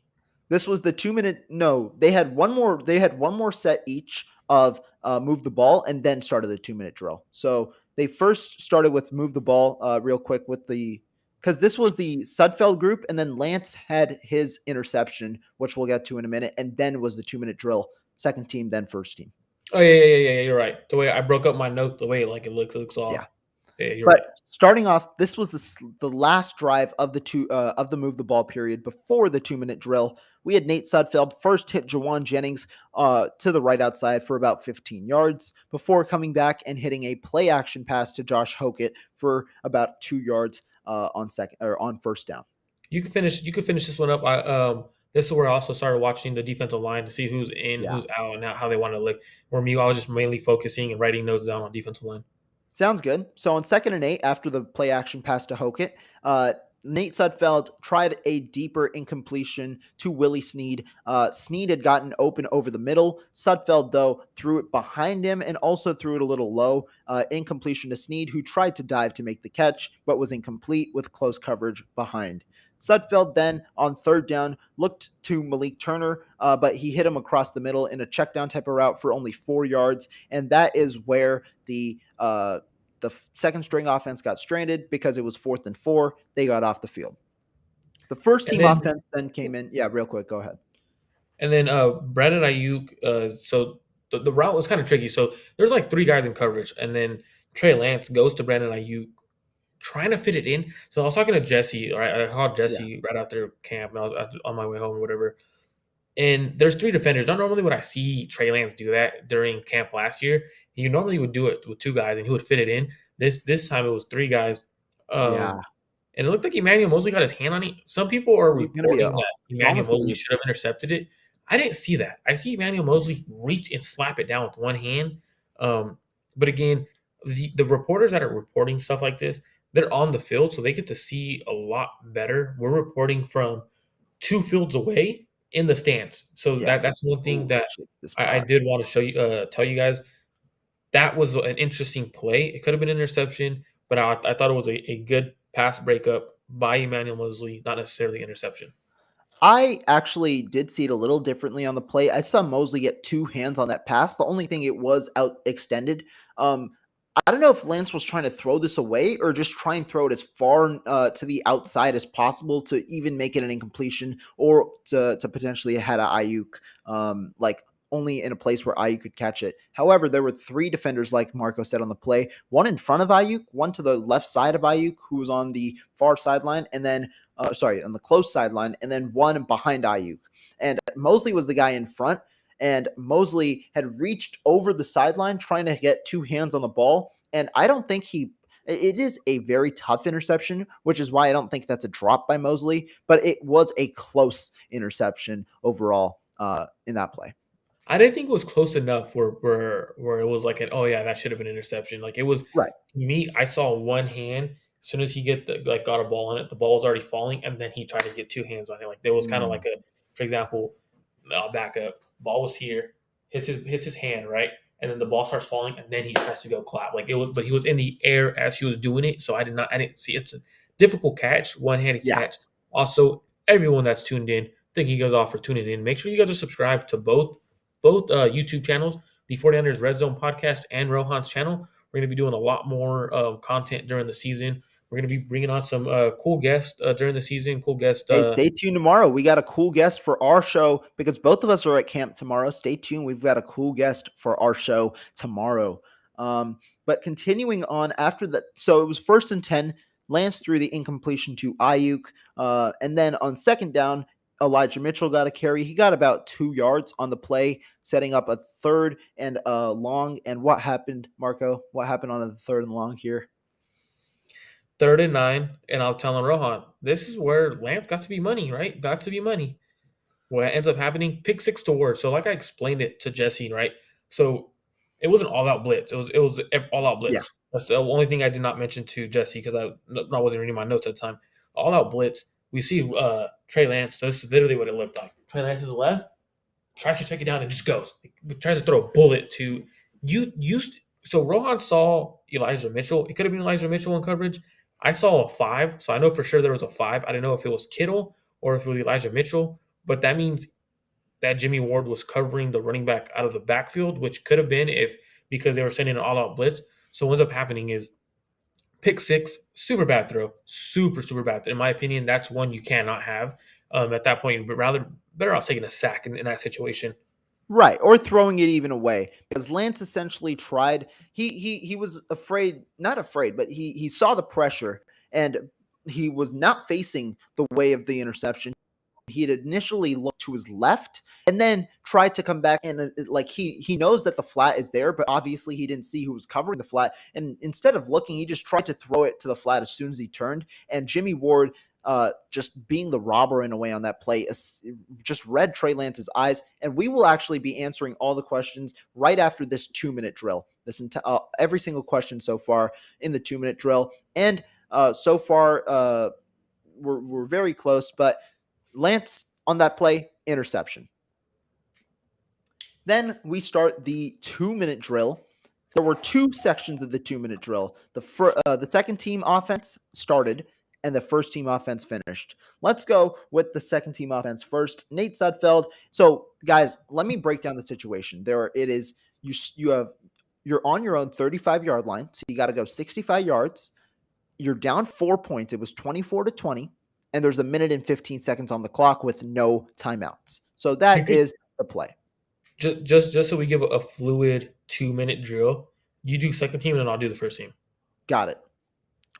this was the 2-minute. No, they had one more. They had one more set each of move the ball, and then started the 2-minute drill. So they first started with move the ball real quick with because this was the Sudfeld group, and then Lance had his interception, which we'll get to in a minute, and then was the 2-minute drill. Second team, then first team. Oh yeah. You're right. The way I broke up my note, the way like it looks Yeah. all. Yeah, you're But right. starting off, this was the last drive of the move the ball period before the 2-minute drill. We had Nate Sudfeld first hit Jawan Jennings to the right outside for about 15 yards before coming back and hitting a play action pass to Josh Hokett for about 2 yards on first down. You could finish. You could finish this one up. This is where I also started watching the defensive line to see who's in, Yeah. who's out, and how they want to look. Where me, I was just mainly focusing and writing notes down on defensive line. Sounds good. So on 2nd and 8, after the play action pass to Hokett, Nate Sudfeld tried a deeper incompletion to Willie Snead. Snead had gotten open over the middle. Sudfeld, though, threw it behind him and also threw it a little low. Incompletion to Snead, who tried to dive to make the catch, but was incomplete with close coverage behind. Sudfeld then, on third down, looked to Malik Turner, but he hit him across the middle in a check down type of route for only 4 yards. And that is where the second string offense got stranded because it was 4th and 4. They got off the field. The first And team then offense then came in. Yeah, real quick. Go ahead. Brandon Ayuk. So the route was kind of tricky. So there's like three guys in coverage, and then Trey Lance goes to Brandon Ayuk, trying to fit it in. So I was talking to Jesse. Right, I called Yeah. Jesse right after camp, and I was on my way home or whatever. And there's three defenders. Not normally would I see Trey Lance do that during camp last year. He normally would do it with two guys, and he would fit it in. This time it was three guys. Yeah. And it looked like Emmanuel Mosley got his hand on it. Some people are It was going to be reporting that it was Emmanuel almost going to Mosley be, should have intercepted it. I didn't see that. I see Emmanuel Mosley reach and slap it down with one hand. Um, but again, the reporters that are reporting stuff like this, they're on the field, so they get to see a lot better. We're reporting from 2 fields away in the stands. So yeah. that's one thing Ooh, that shit, the I spot. did want to show you, tell you guys. That was an interesting play. It could have been an interception, but I thought it was a good pass breakup by Emmanuel Mosley, not necessarily interception. I actually did see it a little differently on the play. I saw Mosley get two hands on that pass. The only thing, it was out extended. Um, I don't know if Lance was trying to throw this away or just try and throw it as far to the outside as possible to even make it an incompletion, or to potentially ahead of Ayuk, like only in a place where Ayuk could catch it. However, there were three defenders, like Marco said on the play, one in front of Ayuk, one to the left side of Ayuk, who was on the far sideline, and then on the close sideline, and then one behind Ayuk. And Mosley was the guy in front, and Mosley had reached over the sideline trying to get two hands on the ball. And I don't think it is a very tough interception, which is why I don't think that's a drop by Mosley, but it was a close interception overall in that play. I didn't think it was close enough where it was like oh yeah, that should have been an interception. Like it was Right. to me, I saw one hand as soon as he got a ball on it, the ball was already falling, and then he tried to get two hands on it. Like there was kind of Mm, like for example, I'll back up. Ball was here, hits his hand right, and then the ball starts falling, and then he tries to go clap. Like it was, but he was in the air as he was doing it, so I didn't see. It's a difficult catch, one-handed yeah. catch. Also, everyone that's tuned in, thank you guys all for tuning in. Make sure you guys are subscribed to both YouTube channels, the 49ers Red Zone podcast and Rohan's channel. We're going to be doing a lot more content during the season. We're going to be bringing on some cool guests during the season. Cool guests. Hey, stay tuned tomorrow. We got a cool guest for our show because both of us are at camp tomorrow. Stay tuned. We've got a cool guest for our show tomorrow. But continuing on after that, so it was 1st and 10. Lance threw the incompletion to Ayuk. And then on second down, Elijah Mitchell got a carry. He got about 2 yards on the play, setting up a third and long. And what happened, Marco? What happened on the third and long here? 3rd and 9, and I was telling Rohan, this is where Lance got to be money, right? Got to be money. What ends up happening? Pick six to Ward. So like I explained it to Jesse, right? So it was an all out blitz. It was all out Yeah. blitz. That's the only thing I did not mention to Jesse because I wasn't reading my notes at the time. All out blitz. We see Trey Lance. This is literally what it looked like. Trey Lance is left, tries to take it down and just goes. He tries to throw a bullet to you. Used so Rohan saw Elijah Mitchell. It could have been Elijah Mitchell in coverage. I saw a 5, so I know for sure there was a 5. I didn't know if it was Kittle or if it was Elijah Mitchell, but that means that Jimmy Ward was covering the running back out of the backfield, which could have been if because they were sending an all-out blitz. So what ends up happening is pick six, super bad throw, super bad. In my opinion, that's one you cannot have at that point. But rather better off taking a sack in that situation. Right, or throwing it even away because Lance essentially tried. He was afraid, not afraid, but he saw the pressure and he was not facing the way of the interception. He had initially looked to his left and then tried to come back, and like he knows that the flat is there, but obviously he didn't see who was covering the flat, and instead of looking, he just tried to throw it to the flat as soon as he turned, and Jimmy Ward, just being the robber in a way on that play, just read Trey Lance's eyes. And we will actually be answering all the questions right after this 2-minute drill. Every single question so far in the 2-minute drill, and so far were very close, but Lance on that play, interception. Then we start the 2-minute drill. There were two sections of the 2-minute drill. The second team offense started, and the first team offense finished. Let's go with the second team offense first. Nate Sudfeld. So, guys, let me break down the situation. You're on your own 35-yard line, so you got to go 65 yards. You're down 4 points. It was 24-20, and there's a minute and 15 seconds on the clock with no timeouts. So that is the play. Just so we give a fluid 2-minute drill, you do second team, and then I'll do the first team. Got it.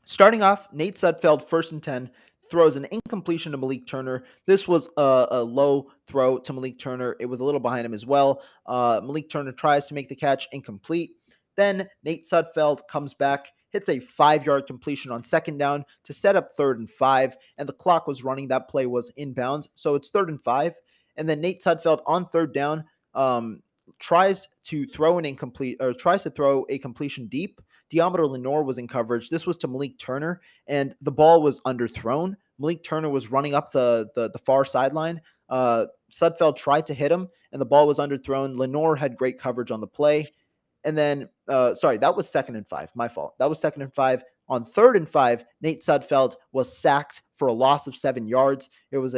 Starting off, Nate Sudfeld, 1st and 10, throws an incompletion to Malik Turner. This was a low throw to Malik Turner. It was a little behind him as well. Malik Turner tries to make the catch, incomplete. Then Nate Sudfeld comes back, hits a 5-yard completion on 2nd down to set up 3rd and 5, and the clock was running. That play was inbounds, so it's 3rd and 5. And then Nate Sudfeld on 3rd down tries to throw a completion deep. Diameter Lenore was in coverage. This was to Malik Turner, and the ball was underthrown. Malik Turner was running up the far sideline. Sudfeld tried to hit him, and the ball was underthrown. Lenore had great coverage on the play. And then, that was 2nd and 5. My fault. That was 2nd and 5. On 3rd and 5, Nate Sudfeld was sacked for a loss of 7 yards. It was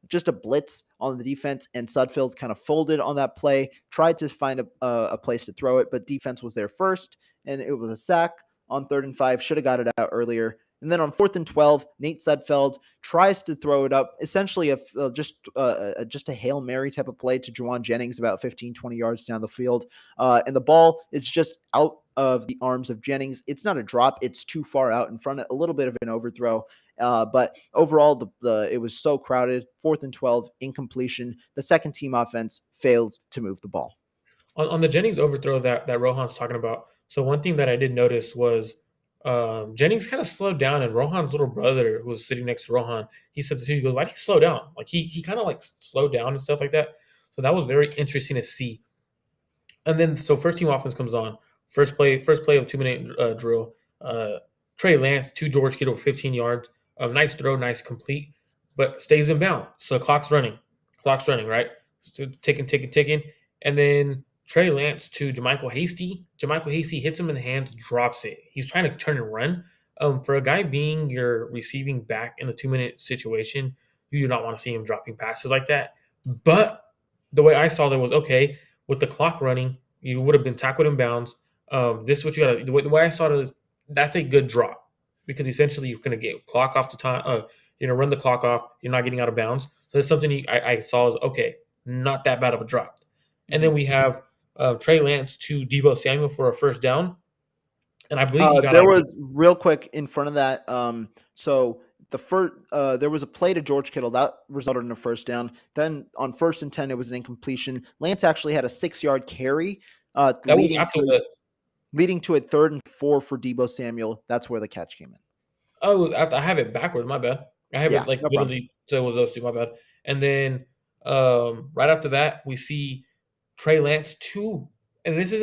just a blitz on the defense, and Sudfeld kind of folded on that play, tried to find a place to throw it, but defense was there first, and it was a sack on 3rd and 5. Should have got it out earlier. And then on 4th and 12, Nate Sudfeld tries to throw it up, essentially just a Hail Mary type of play to Juwan Jennings about 15, 20 yards down the field. And the ball is just out of the arms of Jennings. It's not a drop. It's too far out in front, a little bit of an overthrow. But overall, it was so crowded. 4th and 12, incompletion. The second team offense failed to move the ball. On the Jennings overthrow that Rohan's talking about, so one thing that I did notice was Jennings kind of slowed down, and Rohan's little brother, who was sitting next to Rohan, he said to him, he goes, "Why did he slow down?" Like he kind of like slowed down and stuff like that. So that was very interesting to see. And then so first team offense comes on. First play of 2-minute drill. Trey Lance to George Kittle, 15 yards. Nice throw, nice complete, but stays in bounds. So the clock's running. Right? So ticking. And then Trey Lance to Jermichael Hasty. Jermichael Hasty hits him in the hands, drops it. He's trying to turn and run. For a guy being your receiving back in the 2-minute situation, you do not want to see him dropping passes like that. But the way I saw that was, okay, with the clock running, you would have been tackled in bounds. This is what you got to – the way I saw it is that's a good drop because essentially you're going to get clock off the time. You're going to run the clock off. You're not getting out of bounds. So that's something I saw as, okay, not that bad of a drop. And then we have Trey Lance to Deebo Samuel for a first down. And I believe there was real quick in front of that. So the first there was a play to George Kittle that resulted in a first down. Then on 1st and 10, it was an incompletion. Lance actually had a 6-yard carry, leading to a 3rd and 4 for Deebo Samuel. That's where the catch came in. Oh, I have it backwards. My bad. I have it literally. Problem. So it was those two. My bad. And then right after that, we see Trey Lance 2. And this is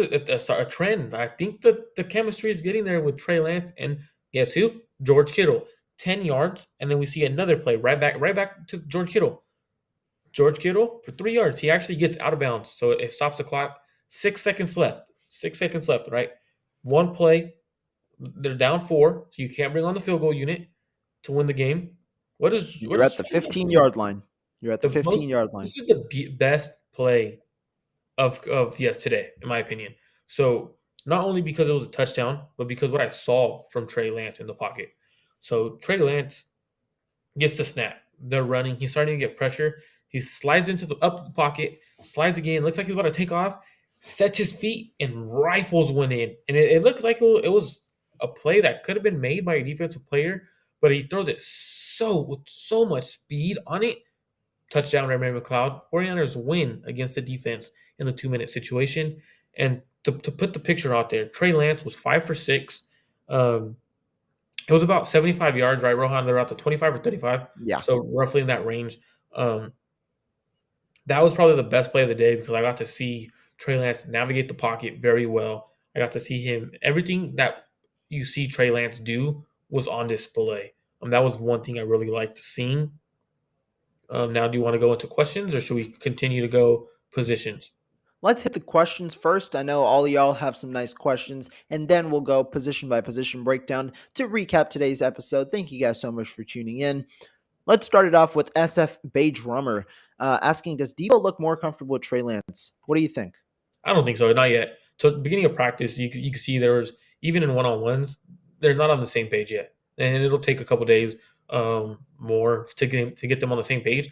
a trend. I think that the chemistry is getting there with Trey Lance and guess who? George Kittle. 10 yards. And then we see another play right back to George Kittle. George Kittle for 3 yards. He actually gets out of bounds. So it stops the clock. 6 seconds left. 6 seconds left, right? One play. They're down 4. So you can't bring on the field goal unit to win the game. You're at the 15-yard line. You're at the 15-yard line. This is the best play of today, in my opinion. So not only because it was a touchdown, but because what I saw from Trey Lance in the pocket. So Trey Lance gets the snap. They're running. He's starting to get pressure. He slides into the pocket, slides again. Looks like he's about to take off, sets his feet, and rifles one in. And it looks like it was a play that could have been made by a defensive player, but he throws it with so much speed on it. Touchdown, Ray McLeod. 49ers win against the defense in the 2-minute situation. And to put the picture out there, Trey Lance was 5 for 6. It was about 75 yards, right, Rohan? They're out to 25 or 35. Yeah. So roughly in that range. That was probably the best play of the day because I got to see Trey Lance navigate the pocket very well. I got to see him. Everything that you see Trey Lance do was on display. That was one thing I really liked seeing. Now, do you want to go into questions or should we continue to go positions? Let's hit the questions first. I know all of y'all have some nice questions, and then we'll go position by position breakdown to recap today's episode. Thank you guys so much for tuning in. Let's start it off with SF Bay Drummer asking, does Debo look more comfortable with Trey Lance? What do you think? I don't think so, not yet. So at the beginning of practice, you can see there was, even in one-on-ones, they're not on the same page yet, and it'll take a couple days more to get them on the same page.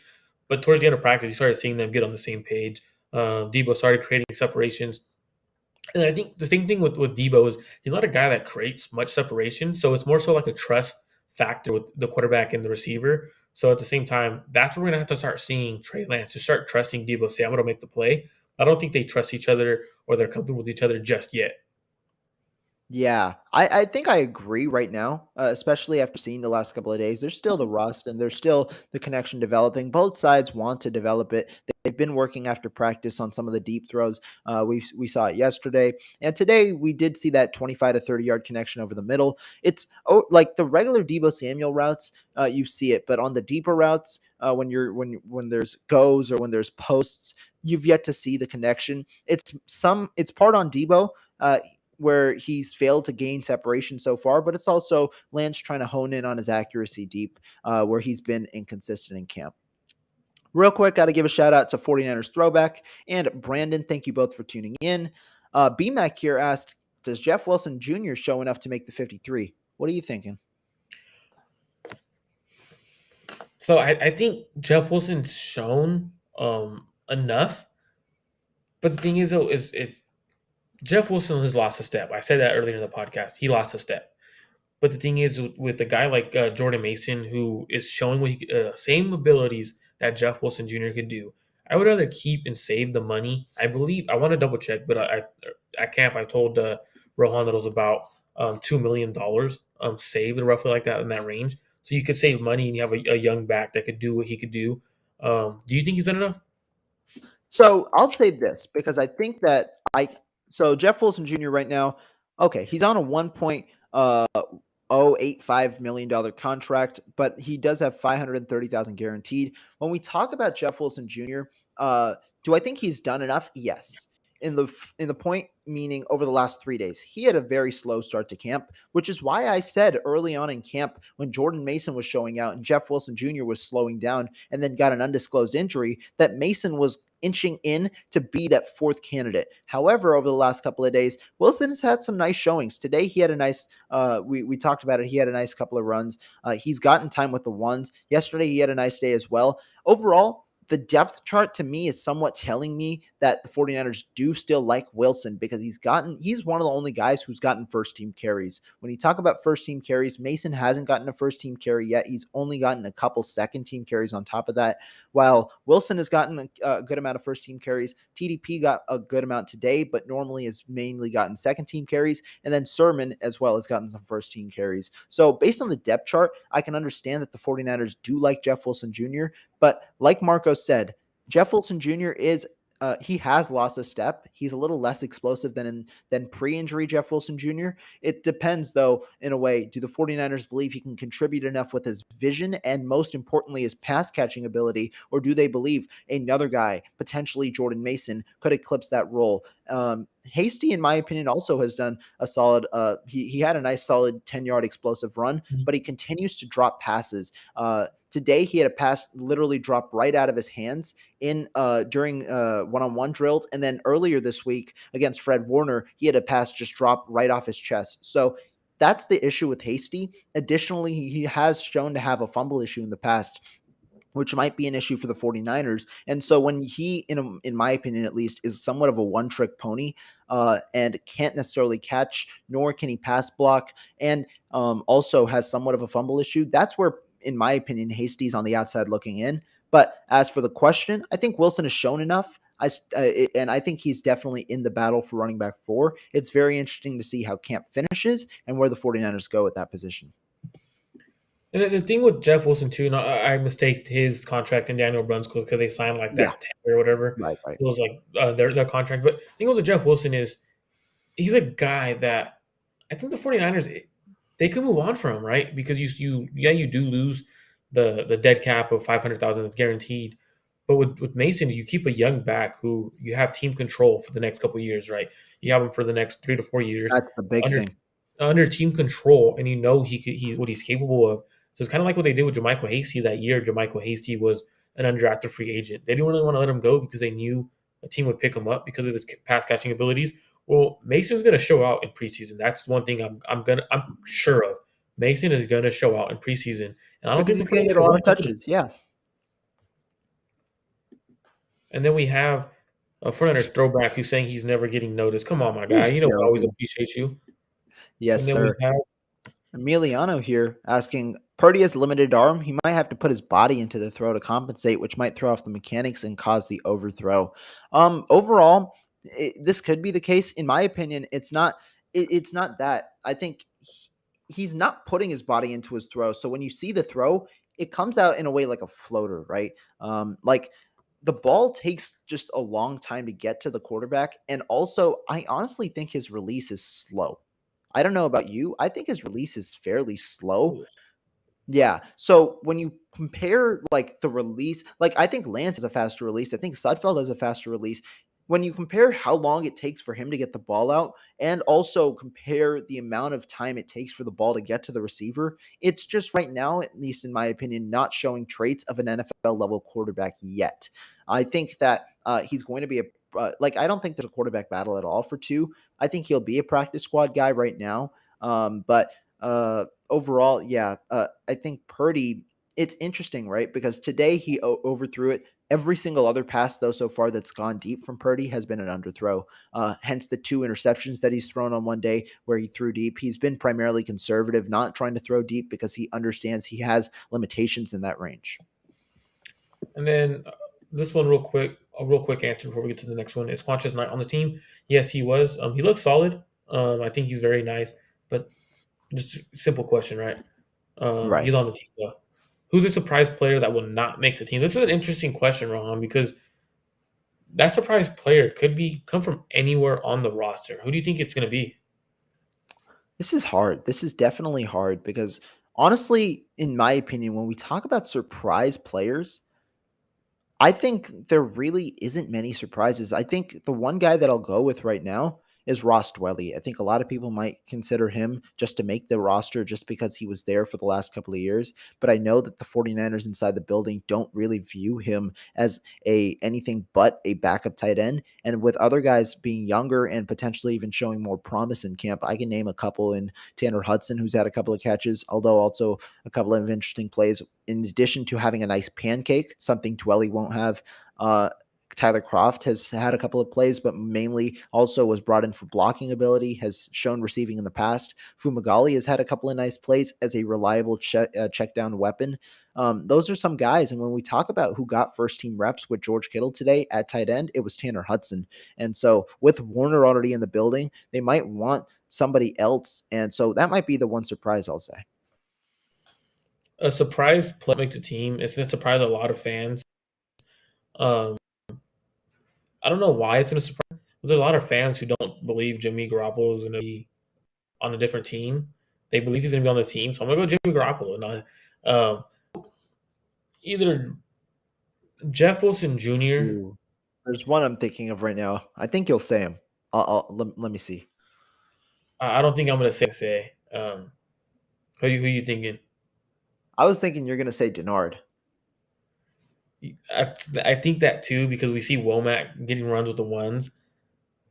But towards the end of practice, you started seeing them get on the same page. Debo started creating separations. And I think the same thing with Debo is he's not a guy that creates much separation. So it's more so like a trust factor with the quarterback and the receiver. So at the same time, that's where we're gonna have to start seeing Trey Lance to start trusting Debo. Say, I'm gonna make the play. I don't think they trust each other or they're comfortable with each other just yet. Yeah, I think I agree right now, especially after seeing the last couple of days. There's still the rust and there's still the connection developing. Both sides want to develop it. They've been working after practice on some of the deep throws. We saw it yesterday, and today we did see that 25 to 30 yard connection over the middle. It's like the regular Debo Samuel routes, you see it, but on the deeper routes, when there's goes or when there's posts, you've yet to see the connection. It's part on Debo. Where he's failed to gain separation so far, but it's also Lance trying to hone in on his accuracy deep, where he's been inconsistent in camp. Real quick, got to give a shout out to 49ers Throwback and Brandon. Thank you both for tuning in. BMAC here asked, does Jeff Wilson Jr. show enough to make the 53? What are you thinking? So I think Jeff Wilson's shown enough. But the thing is, though, is Jeff Wilson has lost a step. I said that earlier in the podcast. He lost a step. But the thing is, with a guy like Jordan Mason, who is showing what same abilities that Jeff Wilson Jr. could do, I would rather keep and save the money. I believe I want to double check, but at camp I told Rohan that it was about $2 million saved, roughly like that in that range. So you could save money and you have a young back that could do what he could do. Do you think he's done enough? So I'll say this because I think that Jeff Wilson Jr. right now, okay, he's on a $1.085 million contract, but he does have 530,000 guaranteed. When we talk about Jeff Wilson Jr., do I think he's done enough? Yes. In the point meaning over the last 3 days, he had a very slow start to camp, which is why I said early on in camp when Jordan Mason was showing out and Jeff Wilson Jr. was slowing down and then got an undisclosed injury that Mason was inching in to be that fourth candidate. However, over the last couple of days, Wilson has had some nice showings. Today, he had a nice, we talked about it, he had a nice couple of runs. He's gotten time with the ones. Yesterday, he had a nice day as well. Overall, the depth chart to me is somewhat telling me that the 49ers do still like Wilson because he's one of the only guys who's gotten first team carries. When you talk about first team carries, Mason hasn't gotten a first team carry yet. He's only gotten a couple second team carries on top of that. While Wilson has gotten a good amount of first team carries, TDP got a good amount today, but normally has mainly gotten second team carries. And then Sermon as well has gotten some first team carries. So based on the depth chart, I can understand that the 49ers do like Jeff Wilson Jr., but like Marco said, Jeff Wilson Jr. He has lost a step. He's a little less explosive than pre-injury Jeff Wilson Jr. It depends, though, in a way. Do the 49ers believe he can contribute enough with his vision and, most importantly, his pass-catching ability, or do they believe another guy, potentially Jordan Mason, could eclipse that role? Hasty, in my opinion, also has done a solid. He had a nice, solid 10-yard explosive run, but he continues to drop passes. Today, he had a pass literally drop right out of his hands during one-on-one drills, and then earlier this week against Fred Warner, he had a pass just drop right off his chest. So that's the issue with Hasty. Additionally, he has shown to have a fumble issue in the past, which might be an issue for the 49ers. And so when he, in my opinion at least, is somewhat of a one-trick pony and can't necessarily catch, nor can he pass block, and also has somewhat of a fumble issue, that's where, in my opinion, Hasty's on the outside looking in. But as for the question, I think Wilson has shown enough. And I think he's definitely in the battle for running back 4. It's very interesting to see how camp finishes and where the 49ers go at that position. And the thing with Jeff Wilson too, I mistaked his contract and Daniel Brunskill because they signed like that 10 or whatever. Right. It was like their contract. But the thing with Jeff Wilson is he's a guy that I think the 49ers, they could move on from him, right? Because you do lose the dead cap of 500,000 that's guaranteed. But with Mason, you keep a young back who you have team control for the next couple of years, right? You have him for the next 3 to 4 years That's the big under thing. under team control, and you know he what he's capable of. So it's kind of like what they did with Jermichael Hasty that year. Jermichael Hasty was an undrafted free agent. They didn't really want to let him go because they knew a team would pick him up because of his pass catching abilities. Well, Mason's going to show out in preseason. That's one thing I'm sure of. Mason is going to show out in preseason, and I don't Because think he's the going to 49ers get a lot want of to do it. touches. Yeah. And then we have a 49ers throwback who's saying he's never getting noticed. Come on, my guy. He's You know we always joking. appreciate you. Yes, And then we sir. have Emiliano here asking Purdy has limited arm. He might have to put his body into the throw to compensate, which might throw off the mechanics and cause the overthrow. Overall, this could be the case. In my opinion, it's not. It's not that. I think he's not putting his body into his throw. So when you see the throw, it comes out in a way like a floater, right? Like the ball takes just a long time to get to the quarterback, and also I honestly think his release is slow. I don't know about you. I think his release is fairly slow. ooh, Yeah. So when you compare like the release, like I think Lance has a faster release. I think Sudfeld has a faster release. When you compare how long it takes for him to get the ball out and also compare the amount of time it takes for the ball to get to the receiver, it's just right now, at least in my opinion, not showing traits of an NFL level quarterback yet. I think that he's going to be I don't think there's a quarterback battle at all for two. I think he'll be a practice squad guy right now. But overall, yeah, I think Purdy. It's interesting, right? Because today he overthrew it. Every single other pass, though, so far that's gone deep from Purdy has been an underthrow. Hence the 2 interceptions that he's thrown on one day where he threw deep. He's been primarily conservative, not trying to throw deep because he understands he has limitations in that range. and then this one a real quick answer before we get to the next one. Is Quantrill Knight on the team? Yes, he was. He looks solid. I think he's very nice, but just a simple question, right? Right. He's on the team though. Who's a surprise player that will not make the team? This is an interesting question, Rohan, because that surprise player could be come from anywhere on the roster. Who do you think it's going to be? This is hard. This is definitely hard because honestly, in my opinion, when we talk about surprise players, I think there really isn't many surprises. I think the one guy that I'll go with right now is Ross Dwelly. I think a lot of people might consider him just to make the roster just because he was there for the last couple of years. But I know that the 49ers inside the building don't really view him as a anything but a backup tight end. And with other guys being younger and potentially even showing more promise in camp, I can name a couple in Tanner Hudson, who's had a couple of catches, although also a couple of interesting plays in addition to having a nice pancake, something Dwelly won't have. Tyler Croft has had a couple of plays, but mainly also was brought in for blocking ability, has shown receiving in the past. Fumagalli has had a couple of nice plays as a reliable check down weapon. Those are some guys. And when we talk about who got first team reps with George Kittle today at tight end, it was Tanner Hudson. And so with Warner already in the building, they might want somebody else. And so that might be the one surprise I'll say. A surprise play make the team. It's going to surprise a lot of fans. Um, I don't know why it's going to surprise. But there's a lot of fans who don't believe Jimmy Garoppolo is going to be on a different team. They believe he's going to be on the team, so I'm going to go Jimmy Garoppolo. And either Jeff Wilson Jr. Ooh. There's one I'm thinking of right now. I think you'll say him. Let me see. I don't think I'm going to say. Who you thinking? I was thinking you're going to say Denard. I think that too because we see Womack getting runs with the ones,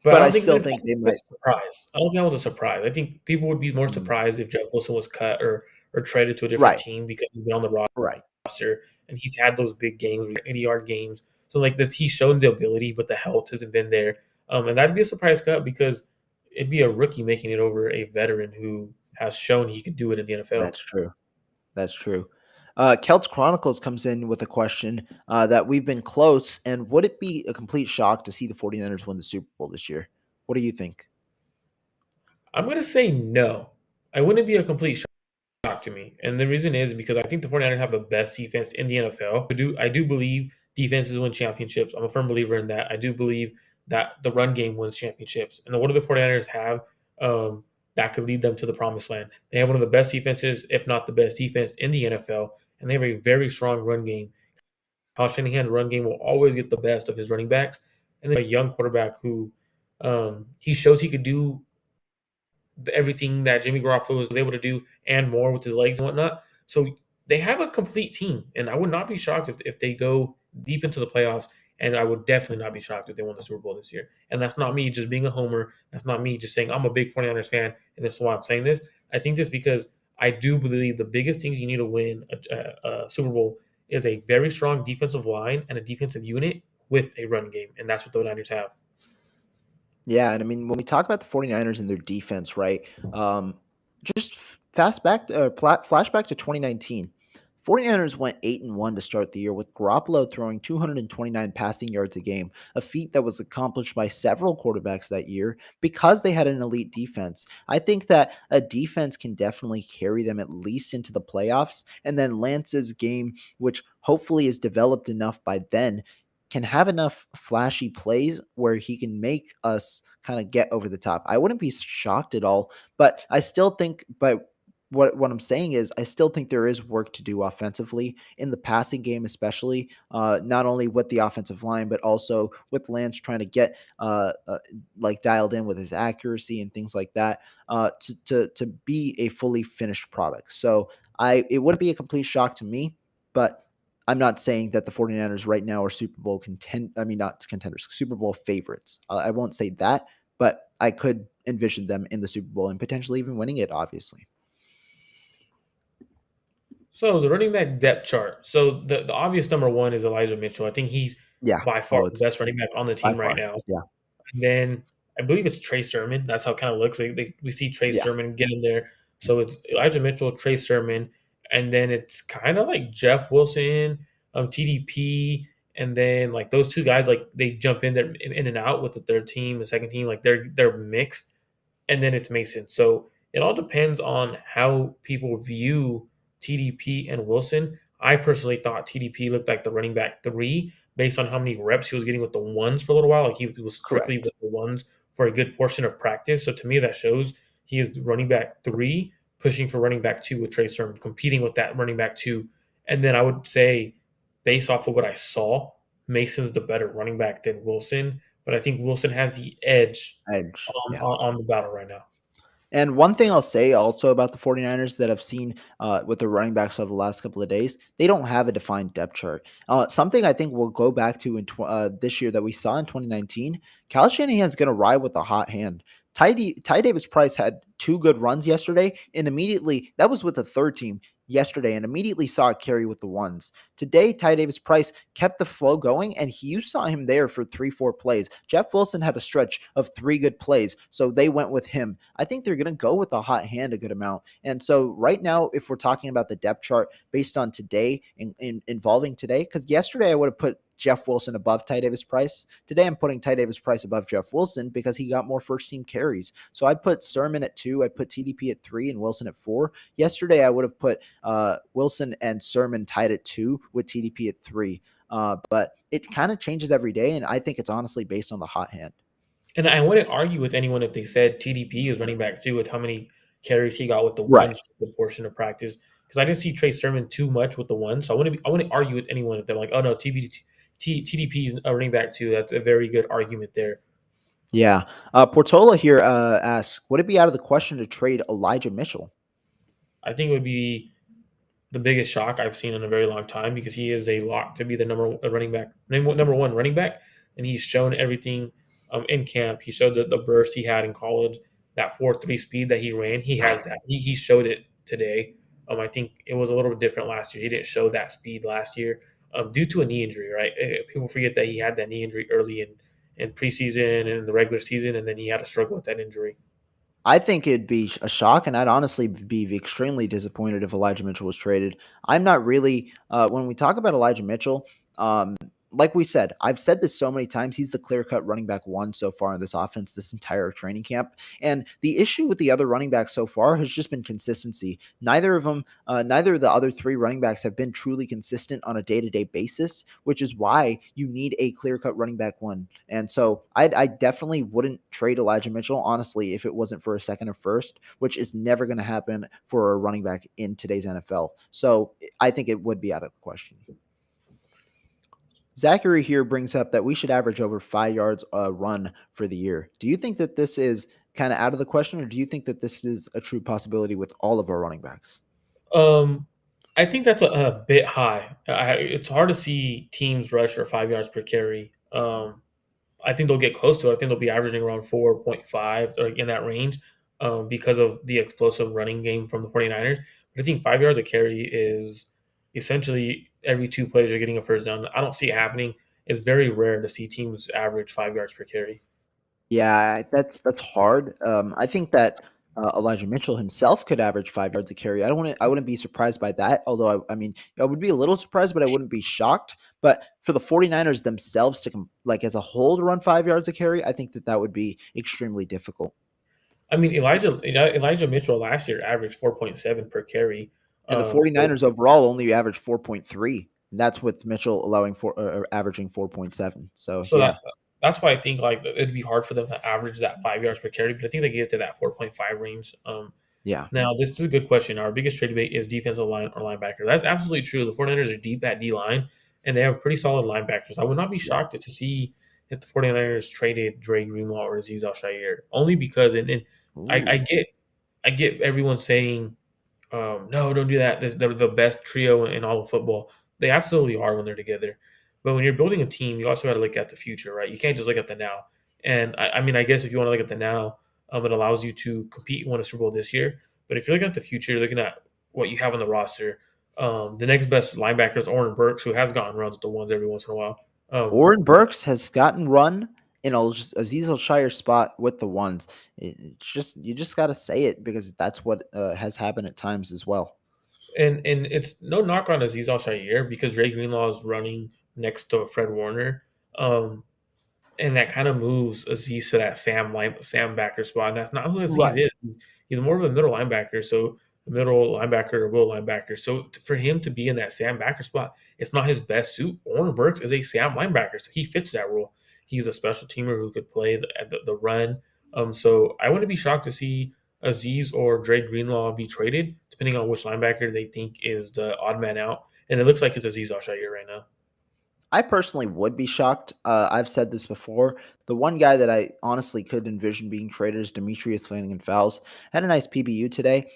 but I But I don't think it's still going to think be they a might. surprise. I don't think that was a surprise. I think people would be more Mm, surprised if Jeff Wilson was cut or traded to a different right, team because he's been on the right. roster and he's had those big games, 80-yard games. So like that, he's shown the ability, but the health hasn't been there. And that'd be a surprise cut because it'd be a rookie making it over a veteran who has shown he could do it in the NFL. That's true. That's true. Celts Chronicles comes in with a question that we've been close, and would it be a complete shock to see the 49ers win the Super Bowl this year? What do you think? I'm going to say no. I wouldn't be a complete shock to me. And the reason is because I think the 49ers have the best defense in the NFL. I do believe defenses win championships. I'm a firm believer in that. I do believe that the run game wins championships. And what do the 49ers have? Um, that could lead them to the promised land. They have one of the best defenses, if not the best defense in the NFL, and they have a very strong run game. Kyle Shanahan's run game will always get the best of his running backs, and then a young quarterback who he shows he could do everything that Jimmy Garoppolo was able to do and more with his legs and whatnot. So they have a complete team, and I would not be shocked if they go deep into the playoffs. And I would definitely not be shocked if they won the Super Bowl this year. And that's not me just being a homer. That's not me just saying I'm a big 49ers fan, and that's why I'm saying this. I think this because I do believe the biggest things you need to win a Super Bowl is a very strong defensive line and a defensive unit with a run game, and that's what the Niners have. Yeah, and I mean, when we talk about the 49ers and their defense, right? Just fast back flashback to 2019. 49ers went 8-1 to start the year with Garoppolo throwing 229 passing yards a game, a feat that was accomplished by several quarterbacks that year because they had an elite defense. I think that a defense can definitely carry them at least into the playoffs, and then Lance's game, which hopefully is developed enough by then, can have enough flashy plays where he can make us kind of get over the top. I wouldn't be shocked at all, but I still think but what I'm saying is I still think there is work to do offensively in the passing game, especially not only with the offensive line, but also with Lance trying to get like dialed in with his accuracy and things like that to be a fully finished product. So it wouldn't be a complete shock to me, but I'm not saying that the 49ers right now are Super Bowl not contenders, Super Bowl favorites. I won't say that, but I could envision them in the Super Bowl and potentially even winning it, obviously. So the running back depth chart. So the obvious number one is Elijah Mitchell. I think he's Yeah. by far Oh, the it's best running back on the by team right far. now. Yeah. And then I believe it's Trey Sermon. That's how it kind of looks. We see Trey Yeah. Sermon get in there. So it's Elijah Mitchell, Trey Sermon, and then it's kind of like Jeff Wilson, TDP, and then like those two guys, like they jump in there in and out with the third team, the second team, like they're mixed, and then it's Mason. So it all depends on how people view TDP and Wilson. I personally thought TDP looked like the running back three based on how many reps he was getting with the ones for a little while. Like he was strictly Correct. with the ones for a good portion of practice. So to me, that shows he is running back three, pushing for running back two with Trey Sermon, competing with that running back two. And then I would say, based off of what I saw, Mason's the better running back than Wilson. But I think Wilson has the edge Edge. Yeah. on the battle right now. And one thing I'll say also about the 49ers that I've seen with the running backs over the last couple of days, they don't have a defined depth chart. Something I think we'll go back to in this year that we saw in 2019, Kyle Shanahan's going to ride with the hot hand. Ty Davis Price had two good runs yesterday, and immediately that was with the third team yesterday, and immediately saw it carry with the ones. Today, Ty Davis Price kept the flow going, and you saw him there for 3-4 plays. Jeff Wilson had a stretch of 3 good plays, so they went with him. I think they're going to go with the hot hand a good amount. And so right now, if we're talking about the depth chart based on today, involving today, because yesterday I would have put Jeff Wilson above Ty Davis Price. Today I'm putting Ty Davis Price above Jeff Wilson because he got more first team carries. So I'd put Sermon at 2, I'd put TDP at 3, and Wilson at 4. Yesterday I would have put Wilson and Sermon tied at 2 with TDP at 3. But it kind of changes every day, and I think it's honestly based on the hot hand. And I wouldn't argue with anyone if they said TDP is running back too with how many carries he got with the Right. one portion of practice. Because I didn't see Trey Sermon too much with the one, so I wouldn't argue with anyone if they're like, oh no, TDP is a running back too. That's a very good argument there. Yeah. Portola here asks, would it be out of the question to trade Elijah Mitchell? I think it would be the biggest shock I've seen in a very long time because he is a lock to be the number one running back, and he's shown everything in camp. He showed the burst he had in college, that 4.3 speed that he ran. He has that. He showed it today. I think it was a little bit different last year. He didn't show that speed last year due to a knee injury, right? People forget that he had that knee injury early in preseason and in the regular season, and then he had to struggle with that injury. I think it'd be a shock, and I'd honestly be extremely disappointed if Elijah Mitchell was traded. I'm not really when we talk about Elijah Mitchell. like we said, I've said this so many times. He's the clear cut running back one so far in this offense, this entire training camp. And the issue with the other running backs so far has just been consistency. Neither of the other three running backs have been truly consistent on a day to day basis, which is why you need a clear cut running back one. And so I definitely wouldn't trade Elijah Mitchell, honestly, if it wasn't for a second or first, which is never going to happen for a running back in today's NFL. So I think it would be out of the question. Zachary here brings up that we should average over 5 yards a run for the year. Do you think that this is kind of out of the question, or do you think that this is a true possibility with all of our running backs? Um, I think that's a bit high. It's hard to see teams rush for 5 yards per carry. I think they'll get close to it. I think they'll be averaging around 4.5 or in that range because of the explosive running game from the 49ers. But I think 5 yards a carry is essentially every two plays are getting a first down. I don't see it happening. It's very rare to see teams average 5 yards per carry. Yeah, that's hard. I think that Elijah Mitchell himself could average 5 yards a carry. I wouldn't be surprised by that. Although I mean, I would be a little surprised, but I wouldn't be shocked. But for the 49ers themselves like as a whole to run 5 yards a carry, I think that that would be extremely difficult. I mean, Elijah Mitchell last year averaged 4.7 per carry. And the So 49ers overall only averaged 4.3. And that's with Mitchell allowing or averaging 4.7. So So yeah, that's why I think like it'd be hard for them to average that 5 yards per carry, but I think they get to that 4.5 range. yeah. Now this is a good question. Our biggest trade debate is defensive line or linebacker. That's absolutely true. The 49ers are deep at D line, and they have pretty solid linebackers. I would not be Yeah. shocked to see if the 49ers traded Dre Greenlaw or Azeez Al-Shaair, only because and I Ooh. get everyone saying no, don't do that. They're the best trio in all of football. They absolutely are when they're together. But when you're building a team, you also got to look at the future, right? You can't just look at the now. And I mean, I guess if you want to look at the now, it allows you to compete and win a Super Bowl this year. But if you're looking at the future, you're looking at what you have on the roster. The next best linebacker is Oren Burks, who has gotten runs with the ones every once in a while. Oren Burks has gotten run in Aziz Al-Shire's spot with the ones. It's just you just got to say it because that's what has happened at times as well. And it's no knock on Aziz Al-Shaair because Ray Greenlaw is running next to Fred Warner. Um, and that kind of moves Aziz to that Sam backer spot. And that's not who Aziz Right. is. He's more of a middle linebacker, so a middle linebacker or will linebacker. So for him to be in that Sam backer spot, it's not his best suit. Warren Burks is a Sam linebacker, so he fits that role. He's a special teamer who could play the run. So I wouldn't be shocked to see Aziz or Dre Greenlaw be traded, depending on which linebacker they think is the odd man out. And it looks like it's Aziz Al-Shaair right now. I personally would be shocked. I've said this before. The one guy that I honestly could envision being traded is Demetrius Flanagan Fowles. Had a nice PBU today.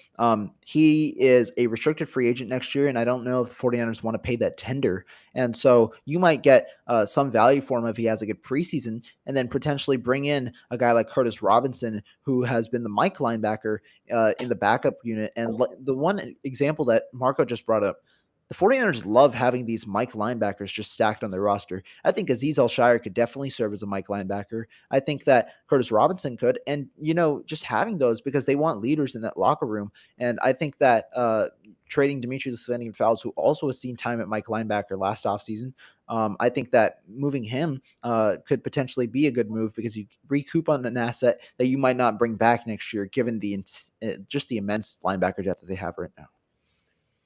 He is a restricted free agent next year, and I don't know if the 49ers want to pay that tender. And so you might get some value for him if he has a good preseason, and then potentially bring in a guy like Curtis Robinson, who has been the Mike linebacker in the backup unit. And the one example that Marco just brought up, the 49ers love having these Mike linebackers just stacked on their roster. I think Aziz Al-Shire could definitely serve as a Mike linebacker. I think that Curtis Robinson could. And, just having those because they want leaders in that locker room. And I think that trading Demetrius Fowles, who also has seen time at Mike linebacker last offseason, I think that moving him could potentially be a good move because you recoup on an asset that you might not bring back next year, given just the immense linebacker depth that they have right now.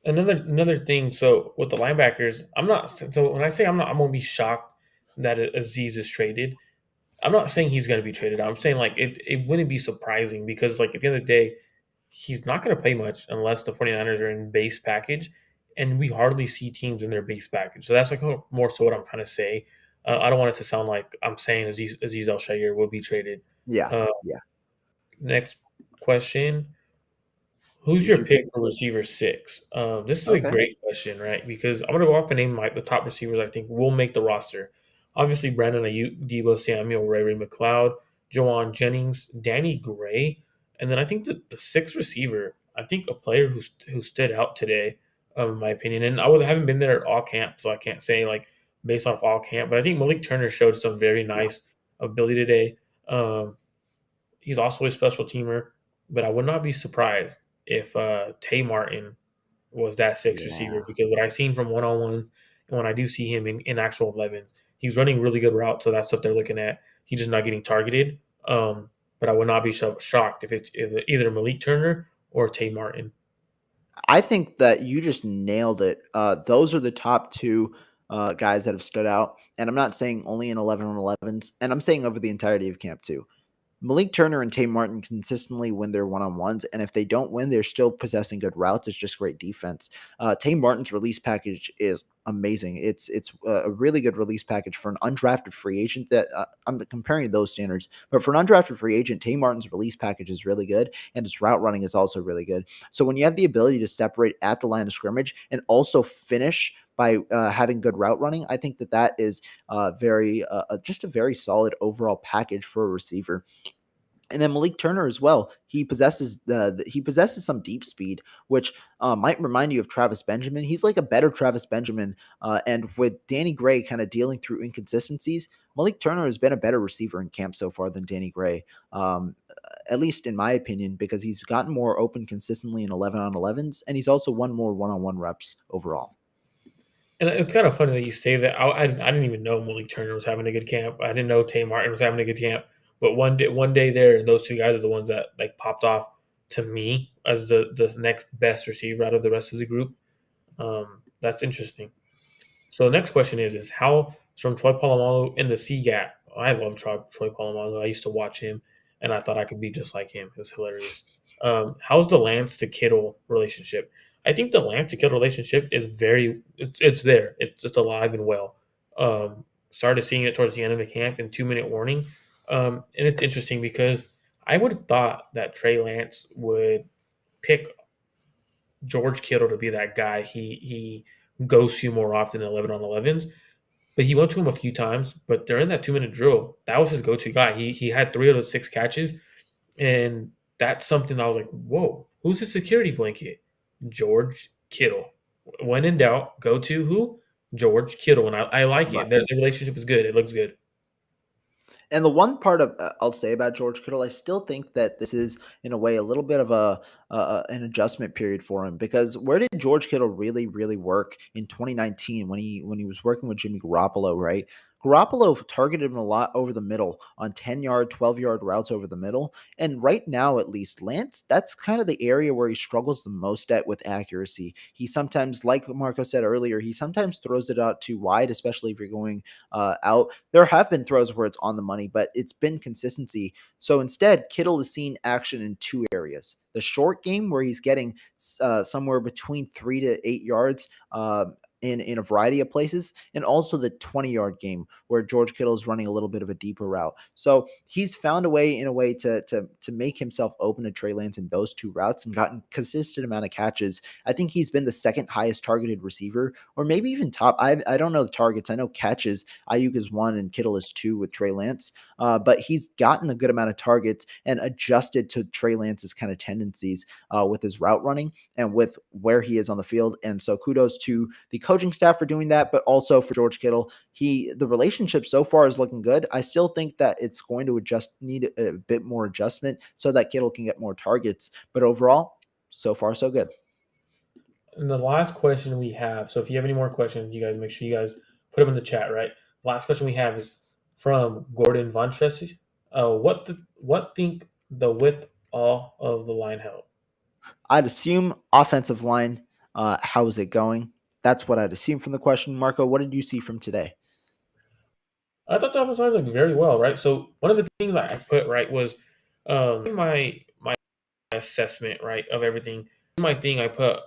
Another thing, so with the linebackers, I'm not. So when I say I'm gonna be shocked that Aziz is traded. I'm not saying he's gonna be traded. I'm saying like it wouldn't be surprising because like at the end of the day, he's not gonna play much unless the 49ers are in base package, and we hardly see teams in their base package. So that's like more so what I'm trying to say. I don't want it to sound like I'm saying Aziz Al-Shaair will be traded. Yeah. Uh, Yeah. Next question. Who's Who's your your pick pick? for receiver six? This is a Okay. great question, right? Because I'm gonna go off and name the top receivers I think will make the roster. Obviously, Brandon Ayuk, Debo Samuel, Ray McLeod, Jawan Jennings, Danny Gray, and then I think the sixth receiver. I think a player who stood out today, in my opinion. And haven't been there all camp, so I can't say like based off all camp. But I think Malik Turner showed some very Yeah. nice ability today. He's also a special teamer, but I would not be surprised if Tay Martin was that sixth receiver Yeah. because what I've seen from one on one And when I do see him in actual 11s, he's running really good routes. So that's stuff they're looking at. He's just not getting targeted. But I would not be shocked if it's either Malik Turner or Tay Martin. I think that you just nailed it. Those are the top two guys that have stood out. And I'm not saying only in 11 on 11s, and I'm saying over the entirety of camp too. Malik Turner and Tay Martin consistently win their one-on-ones, and if they don't win, they're still possessing good routes. It's just great defense. Tay Martin's release package is amazing. It's a really good release package for an undrafted free agent. That I'm comparing to those standards, but for an undrafted free agent, Tay Martin's release package is really good, and his route running is also really good. So when you have the ability to separate at the line of scrimmage and also finish by having good route running, I think that that is just a very solid overall package for a receiver. And then Malik Turner as well. He possesses some deep speed, which might remind you of Travis Benjamin. He's like a better Travis Benjamin, and with Danny Gray kind of dealing through inconsistencies, Malik Turner has been a better receiver in camp so far than Danny Gray, at least in my opinion, because he's gotten more open consistently in 11 on 11s, and he's also won more one-on-one reps overall. And it's kind of funny that you say that. I didn't even know Malik Turner was having a good camp. I didn't know Tay Martin was having a good camp. But one day there, those two guys are the ones that like popped off to me as the next best receiver out of the rest of the group. That's interesting. So the next question is how from Troy Polamalu in the C gap. I love Troy Polamalu. I used to watch him, and I thought I could be just like him. It was hilarious. How's the Lance to Kittle relationship? I think the Lance to Kittle relationship is it's there. It's alive and well. Started seeing it towards the end of the camp in 2 minute warning, and it's interesting because I would have thought that Trey Lance would pick George Kittle to be that guy. He goes to more often than 11 on 11s, but he went to him a few times. But during that 2 minute drill, that was his go to guy. He had 3 of the 6 catches, and that's something that I was like, whoa, who's the security blanket? George Kittle. When in doubt, go to who? George Kittle. And I like it. The relationship is good. It looks good. And the one part of I'll say about George Kittle, I still think that this is in a way a little bit of an adjustment period for him, because where did George Kittle really work in 2019 when he was working with Jimmy Garoppolo, right? Garoppolo targeted him a lot over the middle on 10-yard, 12-yard routes over the middle. And right now, at least, Lance, that's kind of the area where he struggles the most at with accuracy. He sometimes, like Marco said earlier, he sometimes throws it out too wide, especially if you're going out. There have been throws where it's on the money, but it's been consistency. So instead, Kittle has seen action in two areas: the short game, where he's getting somewhere between 3 to 8 yards in a variety of places, and also the 20-yard game, where George Kittle is running a little bit of a deeper route. So he's found a way to make himself open to Trey Lance in those two routes and gotten consistent amount of catches. I think he's been the second highest targeted receiver, or maybe even top. I don't know the targets. I know catches. Ayuk is 1 and Kittle is 2 with Trey Lance. But he's gotten a good amount of targets and adjusted to Trey Lance's kind of tendencies with his route running and with where he is on the field. And so kudos to the coaching staff for doing that, but also for George Kittle. The relationship so far is looking good. I still think that it's going to need a bit more adjustment so that Kittle can get more targets. But overall, so far so good. And the last question we have, so if you have any more questions, you guys make sure you guys put them in the chat, right? Last question we have is from Gordon Von Tressy. What think the width all of the line held? I'd assume offensive line. How is it going? That's what I'd assume from the question. Marco, what did you see from today? I thought the offensive line looked very well, right? So one of the things I put right was my assessment, right, of everything. My thing I put,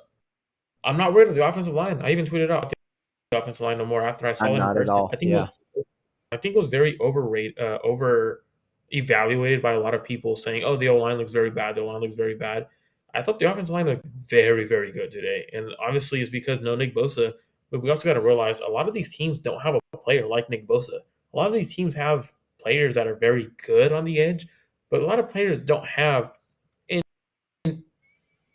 I'm not worried with the offensive line. I even tweeted out the offensive line no more after I saw I'm it in not at person. all. Yeah. I think it was very over evaluated by a lot of people, saying, "Oh, the O line looks very bad. The O line looks very bad." I thought the offensive line looked very, very good today, and obviously it's because no Nick Bosa. But we also got to realize a lot of these teams don't have a player like Nick Bosa. A lot of these teams have players that are very good on the edge, but a lot of players don't have. And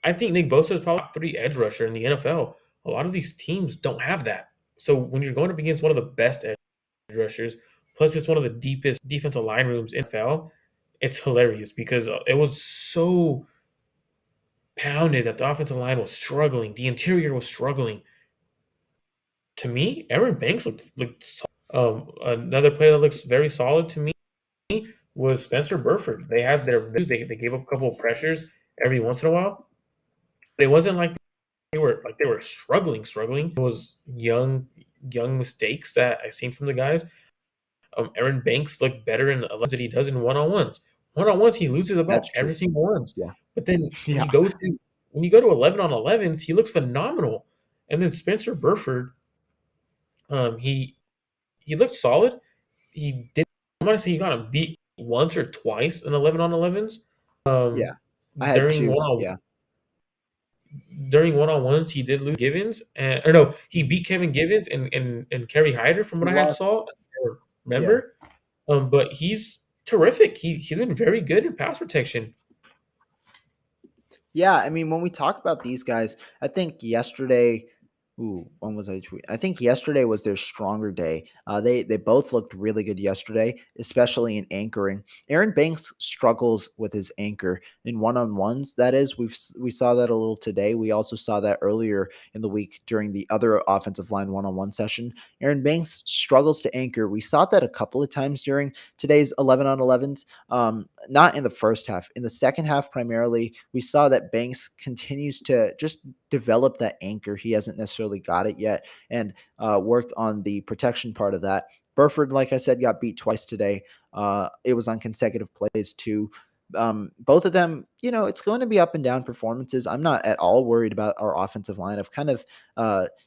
I think Nick Bosa is probably top 3 edge rusher in the NFL. A lot of these teams don't have that. So when you're going up against one of the best edge rushers, plus it's one of the deepest defensive line rooms in NFL, it's hilarious because it was so pounded that the offensive line was struggling. The interior was struggling. to me, Aaron Banks looked another player that looks very solid to me was Spencer Burford. They had they gave up a couple of pressures every once in a while. But it wasn't like they were struggling. It was young mistakes that I seen from the guys. Aaron Banks looked better in 11 than he does in one on ones. One on ones, he loses about That's true. every single ones. Yeah. But then Yeah. when you go to 11 on 11s, he looks phenomenal. And then Spencer Burford, um, he he looked solid. He did. I'm gonna say he got him beat once or twice in 11 on 11s. Yeah. Um, I had during two. one on Yeah. during one on ones, he did lose Givens, or no, he beat Kevin Givens and Kerry Hyder from He what I had lost. saw or Yeah. remember. But he's terrific. He's been very good in pass protection. Yeah, I mean, when we talk about these guys, I think yesterday. Ooh, when was I tweet? I think yesterday was their stronger day. They both looked really good yesterday, especially in anchoring. Aaron Banks struggles with his anchor in one on ones. That is, we saw that a little today. We also saw that earlier in the week during the other offensive line one on one session. Aaron Banks struggles to anchor. We saw that a couple of times during today's 11 on 11s. Not in the first half. In the second half, primarily, we saw that Banks continues to just develop that anchor. He hasn't necessarily got it yet, and work on the protection part of that. Burford, like I said, got beat twice today. It was on consecutive plays too. Both of them, it's going to be up and down performances. I'm not at all worried about our offensive line. I've kind of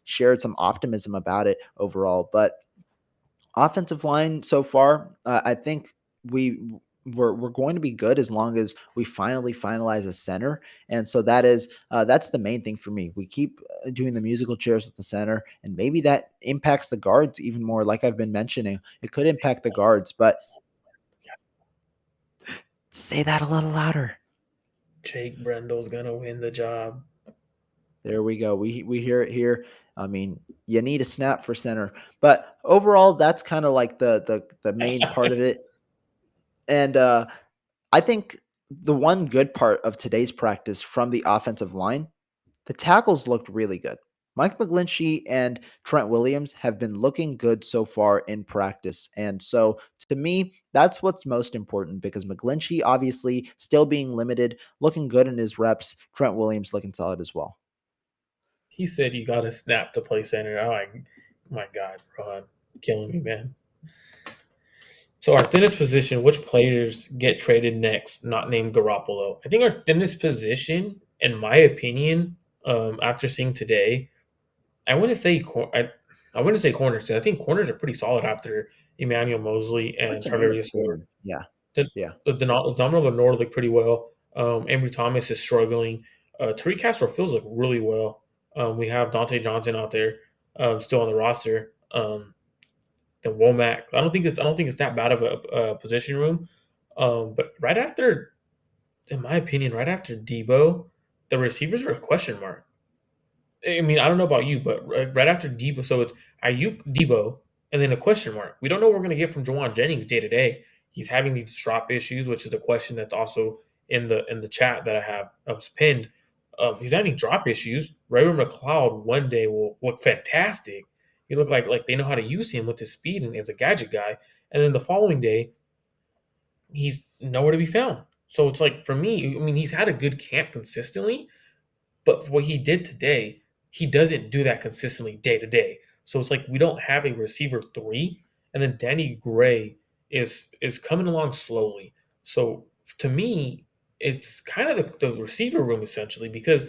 shared some optimism about it overall, but offensive line so far, I think we we're going to be good as long as we finally finalize a center, and so that's the main thing for me. We keep doing the musical chairs with the center, and maybe that impacts the guards even more. Like I've been mentioning, it could impact the guards, but say that a little louder. Jake Brendel's gonna win the job. There we go. We hear it here. I mean, you need a snap for center, but overall, that's kind of like the main part of it, and I think the one good part of today's practice from the offensive line, the tackles looked really good. Mike McGlinchey and Trent Williams have been looking good so far in practice. And so to me, that's what's most important because McGlinchey obviously still being limited, looking good in his reps. Trent Williams looking solid as well. He said you got to snap to play center. Oh my God, Rohan, killing me, man. So our thinnest position, which players get traded next? Not named Garoppolo. I think our thinnest position, in my opinion, after seeing today, I wouldn't say I wouldn't say corners. I think corners are pretty solid after Emmanuel Mosley and Hard to name a Tarvarius Ward. thin. Yeah. The Yeah. Domino Lenore look pretty well. Ambry Thomas is struggling. Tariq Castro feels like really well. We have Dante Johnson out there, still on the roster. Then Womack. I don't think it's that bad of a position room. But right after, in my opinion, right after Debo, the receivers are a question mark. I mean, I don't know about you, but right after Debo, so it's Ayuk, Debo, and then a question mark. We don't know what we're going to get from Jawan Jennings day to day. He's having these drop issues, which is a question that's also in the chat that I have pinned. He's having drop issues. Ray McLeod one day will look fantastic. He look like they know how to use him with his speed and as a gadget guy. And then the following day, he's nowhere to be found. So it's like for me, I mean, he's had a good camp consistently, but for what he did today, he doesn't do that consistently day to day. So it's like we don't have a receiver three, and then Danny Gray is coming along slowly. So to me, it's kind of the receiver room essentially because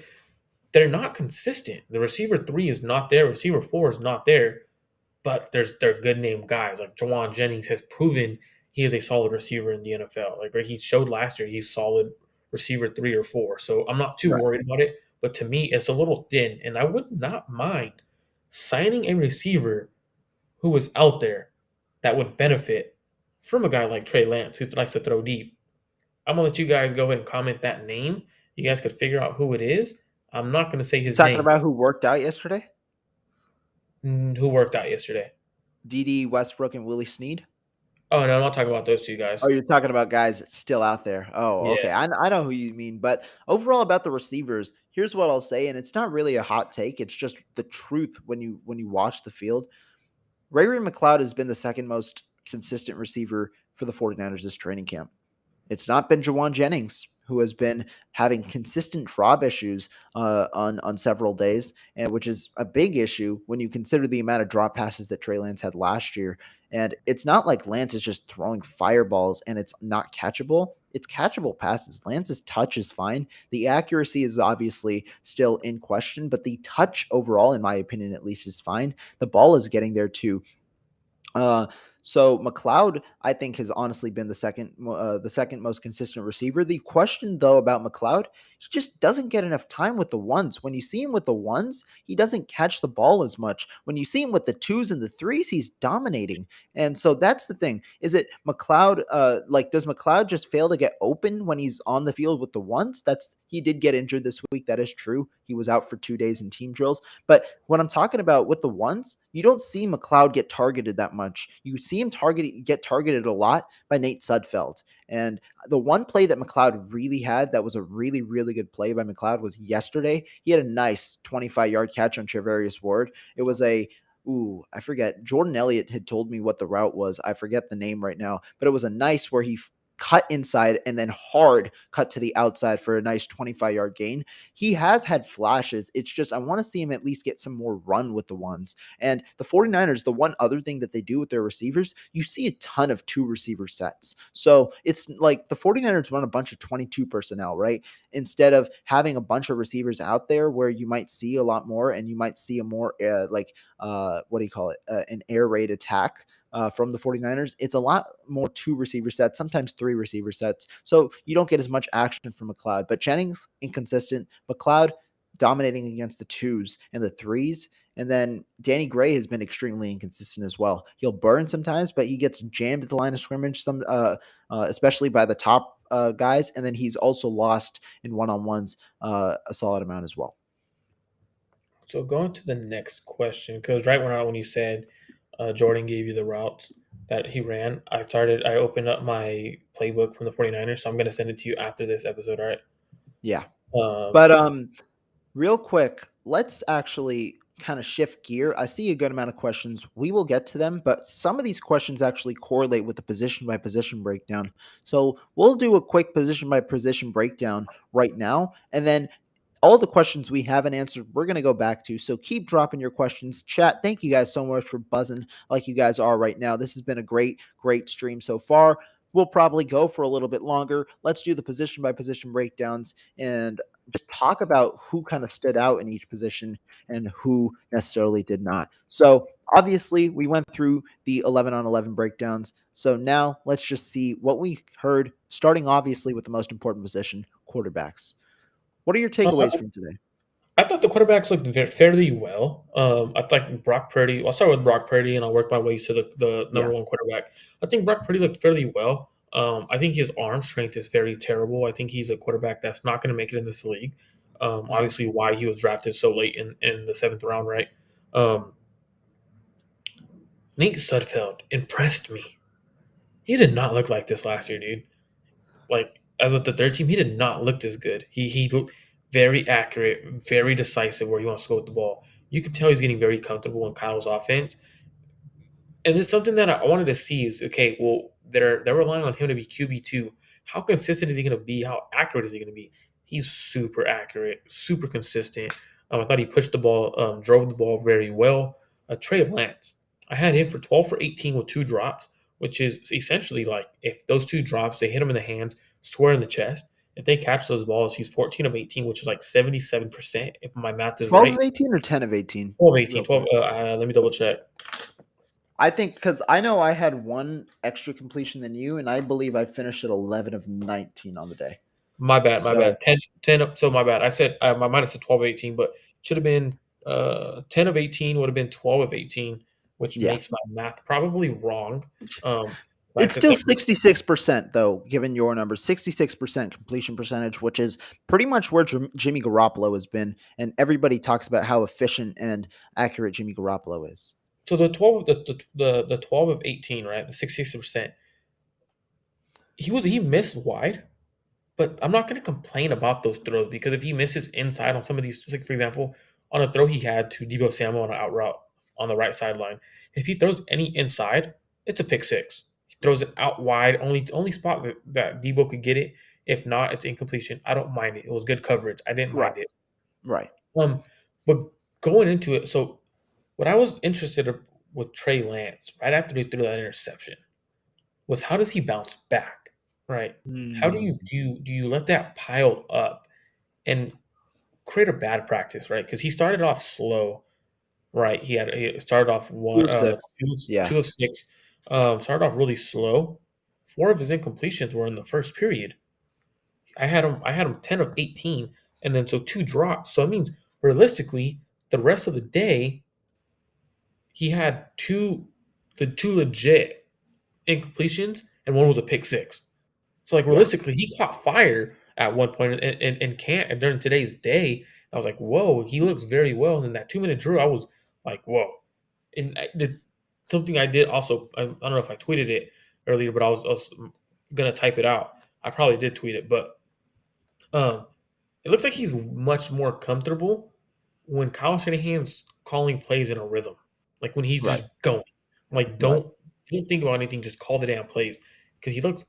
they're not consistent. The receiver three is not there. Receiver four is not there. But they're good name guys. Like Jawan Jennings has proven he is a solid receiver in the NFL. Like right, he showed last year he's solid receiver 3 or 4. So I'm not too Right. worried about it. But to me, it's a little thin, and I would not mind signing a receiver who is out there that would benefit from a guy like Trey Lance who likes to throw deep. I'm gonna let you guys go ahead and comment that name. You guys could figure out who it is. I'm not gonna say You his talking name. about who worked out yesterday? Who worked out yesterday? DD Westbrook and Willie Snead? Oh no, I'm not talking about those two Oh, guys. you're talking about guys still out there. Oh, Yeah. okay. I know who you mean. But overall, about the receivers, here's what I'll say, and it's not really a hot take. It's just the truth when you watch the field. Ray McLeod has been the second most consistent receiver for the 49ers this training camp. It's not been Jawan Jennings, who has been having consistent drop issues on several days, and which is a big issue when you consider the amount of drop passes that Trey Lance had last year. And it's not like Lance is just throwing fireballs and it's not catchable. It's catchable passes. Lance's touch is fine. The accuracy is obviously still in question, but the touch overall, in my opinion at least, is fine. The ball is getting there too. uh, so McLeod, I think, has honestly been the second most consistent receiver. The question though about McLeod, he just doesn't get enough time with the ones. When you see him with the ones, he doesn't catch the ball as much. When you see him with the twos and the threes, he's dominating. And so that's the thing. Is it McLeod? Like, does McLeod just fail to get open when he's on the field with the ones? He did get injured this week. That is true. He was out for 2 days in team drills. But when I'm talking about with the ones, you don't see McLeod get targeted that much. You see him get targeted a lot by Nate Sudfeld. And the one play that McLeod really had that was a really, really good play by McLeod was yesterday. He had a nice 25-yard catch on Trevarius Ward. It was I forget. Jordan Elliott had told me what the route was. I forget the name right now, but it was a nice where he cut inside and then hard cut to the outside for a nice 25-yard gain. He has had flashes. It's just I want to see him at least get some more run with the ones. And the 49ers, the one other thing that they do with their receivers, you see a ton of two receiver sets. So it's like the 49ers run a bunch of 22 personnel, right? Instead of having a bunch of receivers out there where you might see a lot more and you might see a more what do you call it? An air raid attack from the 49ers, it's a lot more two receiver sets, sometimes three receiver sets. So you don't get as much action from McLeod. But Jennings, inconsistent. McLeod, dominating against the twos and the threes. And then Danny Gray has been extremely inconsistent as well. He'll burn sometimes, but he gets jammed at the line of scrimmage, especially by the top guys. And then he's also lost in one-on-ones a solid amount as well. So going to the next question, because right when you said Jordan gave you the routes that he ran, I opened up my playbook from the 49ers, so I'm going to send it to you after this episode, all right? Yeah. Um, But so real quick, let's actually kind of shift gear. I see a good amount of questions. We will get to them, but some of these questions actually correlate with the position by position breakdown. So we'll do a quick position by position breakdown right now. And then all the questions we haven't answered, we're going to go back to. So keep dropping your questions. Chat, thank you guys so much for buzzing like you guys are right now. This has been a great, great stream so far. We'll probably go for a little bit longer. Let's do the position by position breakdowns and just talk about who kind of stood out in each position and who necessarily did not. So obviously, we went through the 11 on 11 breakdowns. So now let's just see what we heard, starting obviously with the most important position, quarterbacks. What are your takeaways uh, from today? I thought the quarterbacks looked fairly well. I think Brock Purdy. I'll start with Brock Purdy, and I'll work my way to the Yeah. number one quarterback. I think Brock Purdy looked fairly well. I think his arm strength is very terrible. I think he's a quarterback that's not going to make it in this league. Mhm. Obviously, why he was drafted so late in the seventh round, right? Um, Nate Sudfeld impressed me. He did not look like this last year, dude. Like as with the third team, he did not look this good. He looked very accurate, very decisive where he wants to go with the ball. You can tell he's getting very comfortable in Kyle's offense. And it's something that I wanted to see is okay, well, they're relying on him to be QB2. How consistent is he going to be? How accurate is he going to be? He's super accurate, super consistent. I thought he pushed the ball, drove the ball very well. Trey Lance, I had him for 12 for 18 with two drops, which is essentially like if those two drops, they hit him in the hands, square in the chest. If they catch those balls, he's 14 of 18, which is like 77%, if my math is 12 right. of 18 or 10 of 18? 12 of 18, Real 12. quick. Let me double check. I think because I know I had one extra completion than you, and I believe I finished at 11 of 19 on the day. My bad, my So, bad. 10 so my bad. I said my minus to 12 of 18, but should have been 10 of 18 would have been 12 of 18, which yeah. makes my math probably wrong. Like It's I still said, 66%, though, given your numbers. 66% completion percentage, which is pretty much where Jimmy Garoppolo has been. And everybody talks about how efficient and accurate Jimmy Garoppolo is. So the 12 of the 12 of 18, right? The 66%. He missed wide, but I'm not going to complain about those throws because if he misses inside on some of these, like for example, on a throw he had to Debo Samuel on an out route on the right sideline, if he throws any inside, it's a pick six. He throws it out wide, only spot that Debo could get it. If not, it's incompletion. I don't mind it. It was good coverage. I didn't Right. mind it. Right. But going into it, so what I was interested with Trey Lance right after he threw that interception was how does he bounce back, right? How do Mm, you let that pile up and create a bad practice, right? Because he started off slow, right? He started off two of six. Yeah. two of six, started off really slow. Four of his incompletions were in the first period. I had him 10 of 18, and then so two drops. So it means realistically, the rest of the day he had the two legit incompletions, and one was a pick six. So like Yeah. realistically, he caught fire at one point in camp and during today's day. I was like, whoa, he looks very well. And in that 2 minute drill, I was like, whoa. And something I did also, I don't know if I tweeted it earlier, but I was gonna type it out. I probably did tweet it, but um, it looks like he's much more comfortable when Kyle Shanahan's calling plays in a rhythm, like when he's Right. just going, like Right. don't think about anything, just call the damn plays because he looks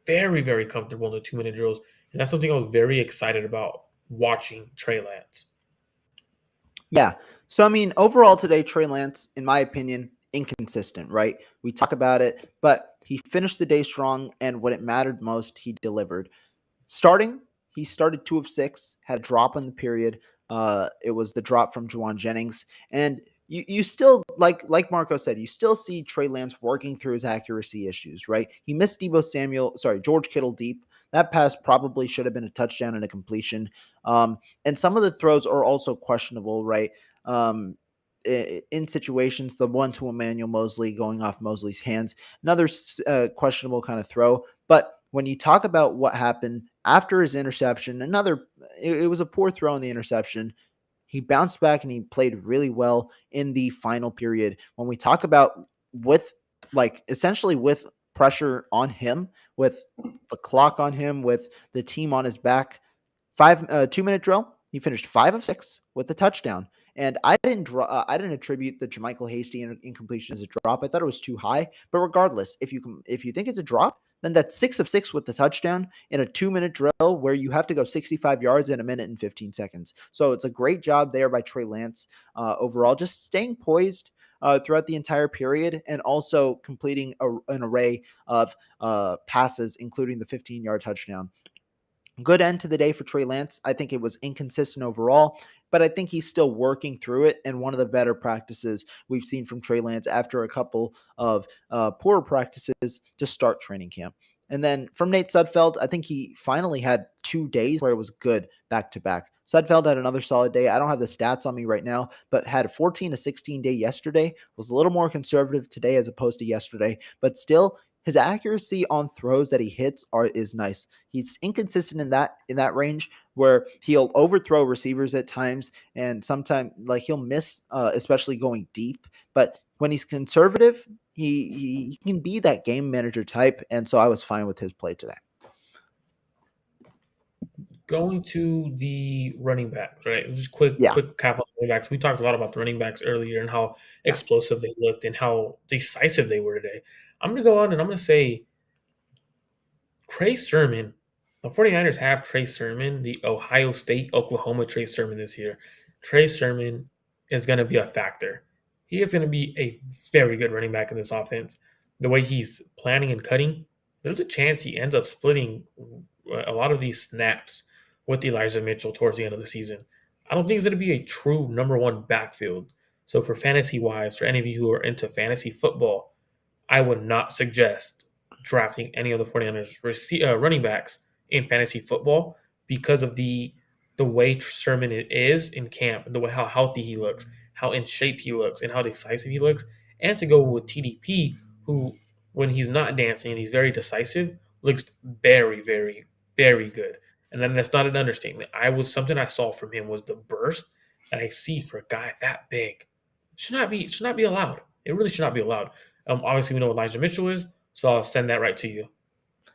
very very comfortable in the 2 minute drills, and that's something I was very excited about watching Trey Lance. Yeah. So I mean, overall today, Trey Lance, in my opinion, inconsistent, right? We talk about it, but he finished the day strong, and when it mattered most, he delivered. Starting, he started 2 of 6, had a drop in the period. It was the drop from Juwan Jennings, and you still like Marco said, you still see Trey Lance working through his accuracy issues, right? He missed George Kittle deep. That pass probably should have been a touchdown and a completion. And some of the throws are also questionable, right? In situations, the one to Emmanuel Mosley going off Mosley's hands, another questionable kind of throw. But when you talk about what happened after his interception, it was a poor throw in the interception. He bounced back and he played really well in the final period. When we talk about with essentially with pressure on him, with the clock on him, with the team on his back, 2 minute drill. He finished 5 of 6 with a touchdown. And I didn't attribute the Jermichael Hasty incompletion as a drop. I thought it was too high. But regardless, if you think it's a drop, then that's 6 of 6 with the touchdown in a 2 minute drill where you have to go 65 yards in a minute and 15 seconds. So it's a great job there by Trey Lance overall, just staying poised throughout the entire period and also completing an array of passes, including the 15-yard touchdown. Good end to the day for Trey Lance. I think it was inconsistent overall, but I think he's still working through it. And one of the better practices we've seen from Trey Lance after a couple of poorer practices to start training camp. And then from Nate Sudfeld, I think he finally had 2 days where it was good back to back. Sudfeld had another solid day. I don't have the stats on me right now, but had a 14 to 16 day yesterday, was a little more conservative today as opposed to yesterday, but still his accuracy on throws that he hits is nice. He's inconsistent in that range where he'll overthrow receivers at times, and sometimes like he'll miss, especially going deep. But when he's conservative, he can be that game manager type, and so I was fine with his play today. Going to the running backs, right? Just Yeah, quick cap on the running backs. We talked a lot about the running backs earlier and how yeah, explosive they looked and how decisive they were today. I'm gonna go on and I'm gonna say Trey Sermon. The 49ers have Trey Sermon, the Ohio State, Oklahoma Trey Sermon this year. Trey Sermon is going to be a factor. He is going to be a very good running back in this offense. The way he's planning and cutting, there's a chance he ends up splitting a lot of these snaps with Elijah Mitchell towards the end of the season. I don't think it's going to be a true number one backfield. So for fantasy wise, for any of you who are into fantasy football, I would not suggest drafting any of the 49ers running backs in fantasy football because of the way Sherman is in camp, the way how healthy he looks, how in shape he looks, and how decisive he looks, and to go with TDP, who when he's not dancing and he's very decisive, looks very, very, very good. And then that's not an understatement. Something I saw from him was the burst that I see for a guy that big should not be allowed. It really should not be allowed. Obviously, we know what Elijah Mitchell is, so I'll send that right to you.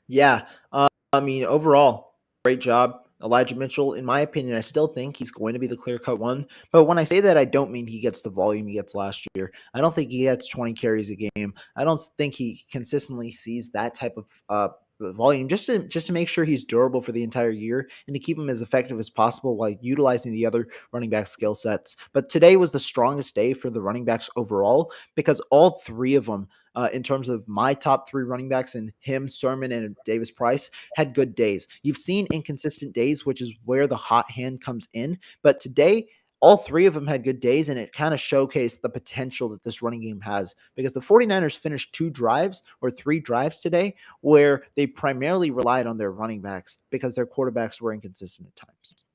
Yeah. I mean, overall, great job. Elijah Mitchell, in my opinion, I still think he's going to be the clear cut one. But when I say that, I don't mean he gets the volume he gets last year. I don't think he gets 20 carries a game. I don't think he consistently sees that type of volume just to make sure he's durable for the entire year and to keep him as effective as possible while utilizing the other running back skill sets. But today was the strongest day for the running backs overall because all three of them in terms of my top three running backs and him, Sermon, and Davis Price had good days. You've seen inconsistent days, which is where the hot hand comes in. But today, all three of them had good days, and it kind of showcased the potential that this running game has because the 49ers finished three drives today where they primarily relied on their running backs because their quarterbacks were inconsistent at times.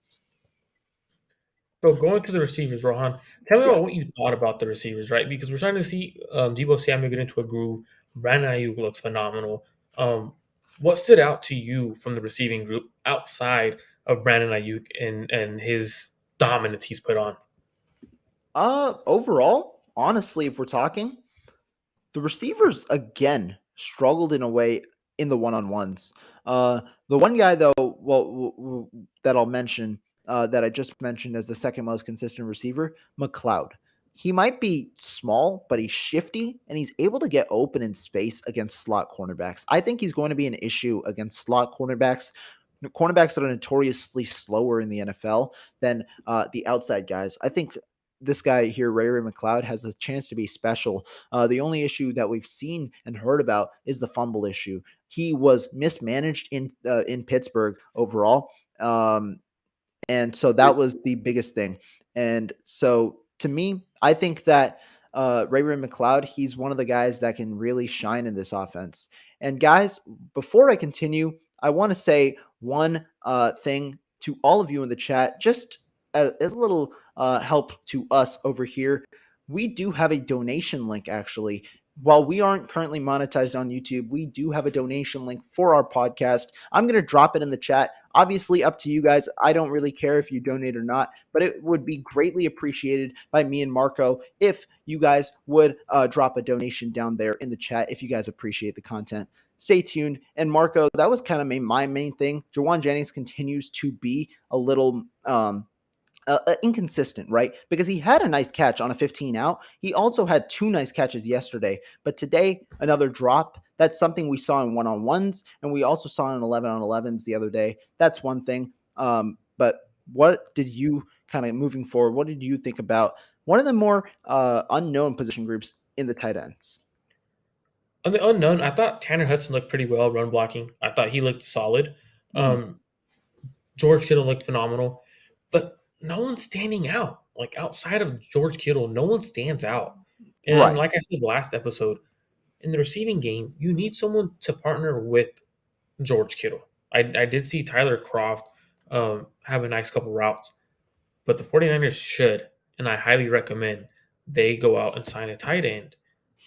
So going to the receivers, Rohan, tell me Yeah. about what you thought about the receivers, right? Because we're starting to see Debo Samuel get into a groove. Brandon Ayuk looks phenomenal. What stood out to you from the receiving group outside of Brandon Ayuk and his dominance he's put on? Overall, honestly, if we're talking, the receivers again struggled in a way in the one-on-ones. The one guy though, that I'll mention that I just mentioned as the second most consistent receiver, McLeod. He might be small, but he's shifty and he's able to get open in space against slot cornerbacks. I think he's going to be an issue against slot cornerbacks that are notoriously slower in the NFL than the outside guys. I think this guy here, Ray McLeod, has a chance to be special. The only issue that we've seen and heard about is the fumble issue. He was mismanaged in Pittsburgh overall, and so that was the biggest thing. And so to me, I think that Ray McLeod, he's one of the guys that can really shine in this offense. And guys, before I continue, I want to say one thing to all of you in the chat, just as a little help to us over here. We do have a donation link actually. While we aren't currently monetized on YouTube, we do have a donation link for our podcast. I'm going to drop it in the chat. Obviously, up to you guys. I don't really care if you donate or not, but it would be greatly appreciated by me and Marco if you guys would drop a donation down there in the chat if you guys appreciate the content. Stay tuned. And Marco, that was kind of my main thing. Jawan Jennings continues to be a little inconsistent, right? Because he had a nice catch on a 15 out. He also had two nice catches yesterday, but today another drop. That's something we saw in one-on-ones, and we also saw in 11-on-11s the other day. That's one thing. But what did you kind of moving forward? What did you think about one of the more unknown position groups in the tight ends? On the unknown, I thought Tanner Hudson looked pretty well run blocking. I thought he looked solid. Mhm. George Kittle looked phenomenal, but no one's standing out. Like outside of George Kittle, no one stands out. And Right. like I said last episode, in the receiving game, you need someone to partner with George Kittle. I did see Tyler Croft have a nice couple routes, but the 49ers should, and I highly recommend they go out and sign a tight end,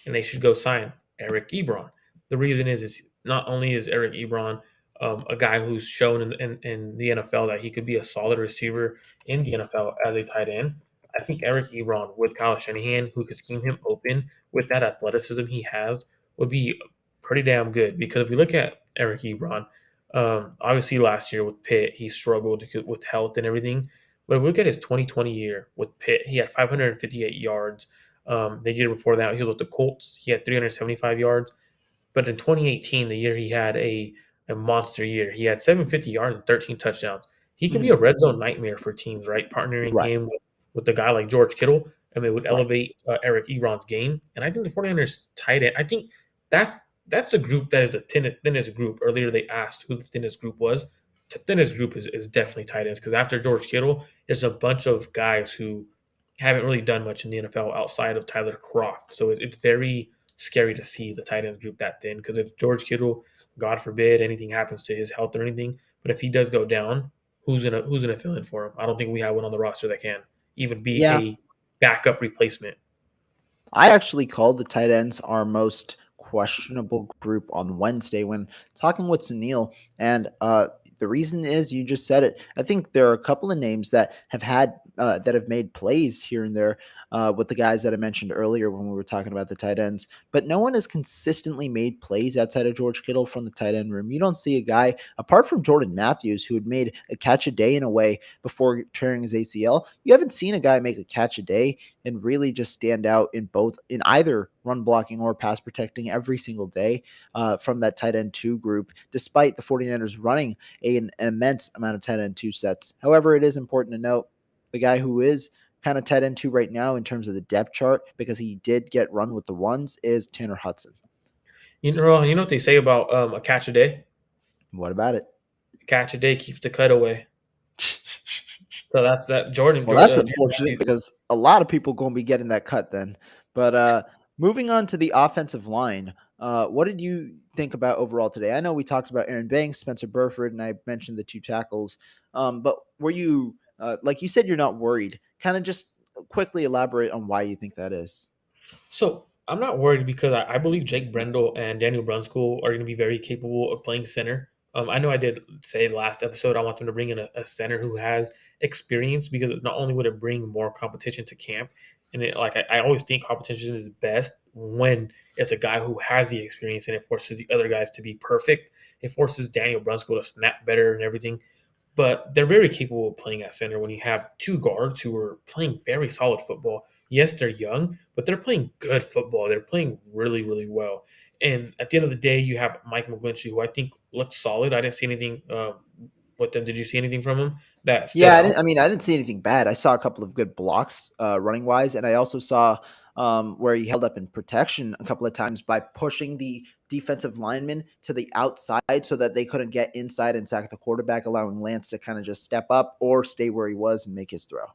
and they should go sign Eric Ebron. The reason is not only is Eric Ebron a guy who's shown in the NFL that he could be a solid receiver in the NFL as a tight end. I think Eric Ebron with Kyle Shanahan, who could scheme him open with that athleticism he has, would be pretty damn good. Because if we look at Eric Ebron, obviously last year with Pitt, he struggled with health and everything. But if we look at his 2020 year with Pitt, he had 558 yards. The year before that, he was with the Colts. He had 375 yards. But in 2018, the year he had a monster year, he had 750 yards and 13 touchdowns. He could be a Mhm. red zone nightmare for teams, right? Partnering Right. him with a guy like George Kittle, and it would Right. elevate Eric Ebron's game. And I think the 49ers tight end, I think that's that's the group that is the thinnest group. Earlier, they asked who the thinnest group was. The thinnest group is definitely tight ends because after George Kittle, there's a bunch of guys who haven't really done much in the NFL outside of Tyler Croft. So it's very scary to see the tight ends group that thin because if George Kittle, God forbid, anything happens to his health or anything, but if he does go down, who's gonna fill in for him? I don't think we have one on the roster that can even be Yeah. a backup replacement. I actually called the tight ends our most questionable group on Wednesday when talking with Sunil. And the reason is you just said it. I think there are a couple of names that have had that have made plays here and there with the guys that I mentioned earlier when we were talking about the tight ends. But no one has consistently made plays outside of George Kittle from the tight end room. You don't see a guy apart from Jordan Matthews who had made a catch a day in a way before tearing his ACL. You haven't seen a guy make a catch a day and really just stand out in either run blocking or pass protecting every single day from that tight end 2 group, despite the 49ers running an immense amount of tight end 2 sets. However, it is important to note the guy who is kind of tight end 2 right now in terms of the depth chart, because he did get run with the ones, is Tanner Hudson. You know what they say about a catch a day? What about it? A catch a day keeps the cut away. So that's that. Well, that's Jordan unfortunate Matthews. because a lot of people going to be getting that cut then. But moving on to the offensive line, what did you think about overall today? I know we talked about Aaron Banks, Spencer Burford, and I mentioned the 2 tackles. But were you, like you said, you're not worried? Kind of just quickly elaborate on why you think that is. So I'm not worried because I believe Jake Brendel and Daniel Brunskill are going to be very capable of playing center. I know I did say last episode I want them to bring in a center who has experience, because not only would it bring more competition to camp, and I always think competition is best when it's a guy who has the experience and it forces the other guys to be perfect. It forces Daniel Brunskill to snap better and everything. But they're very capable of playing at center when you have 2 guards who are playing very solid football. Yes, they're young, but they're playing good football. They're playing really, really well. And at the end of the day, you have Mike McGlinchey, who I think looks solid. I didn't see anything with them. Did you see anything from him that stood Yeah, out? I didn't see anything bad. I saw a couple of good blocks running wise, and I also saw where he held up in protection a couple of times by pushing the defensive lineman to the outside so that they couldn't get inside and sack the quarterback, allowing Lance to kind of just step up or stay where he was and make his throw.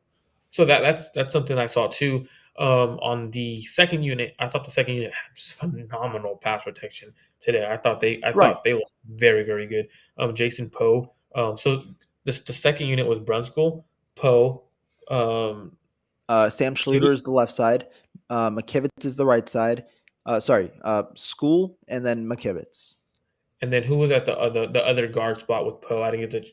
So that's something I saw too. On the second unit, I thought the second unit had just phenomenal pass protection today. I Right. thought they looked very, very good. Jason Poe. So this the second unit was Brunskill, Poe, um, Sam Schluter Kitty, is the left side. McKivitz is the right side. School and then McKivitz. and then who was at the other guard spot with Poe? I didn't get the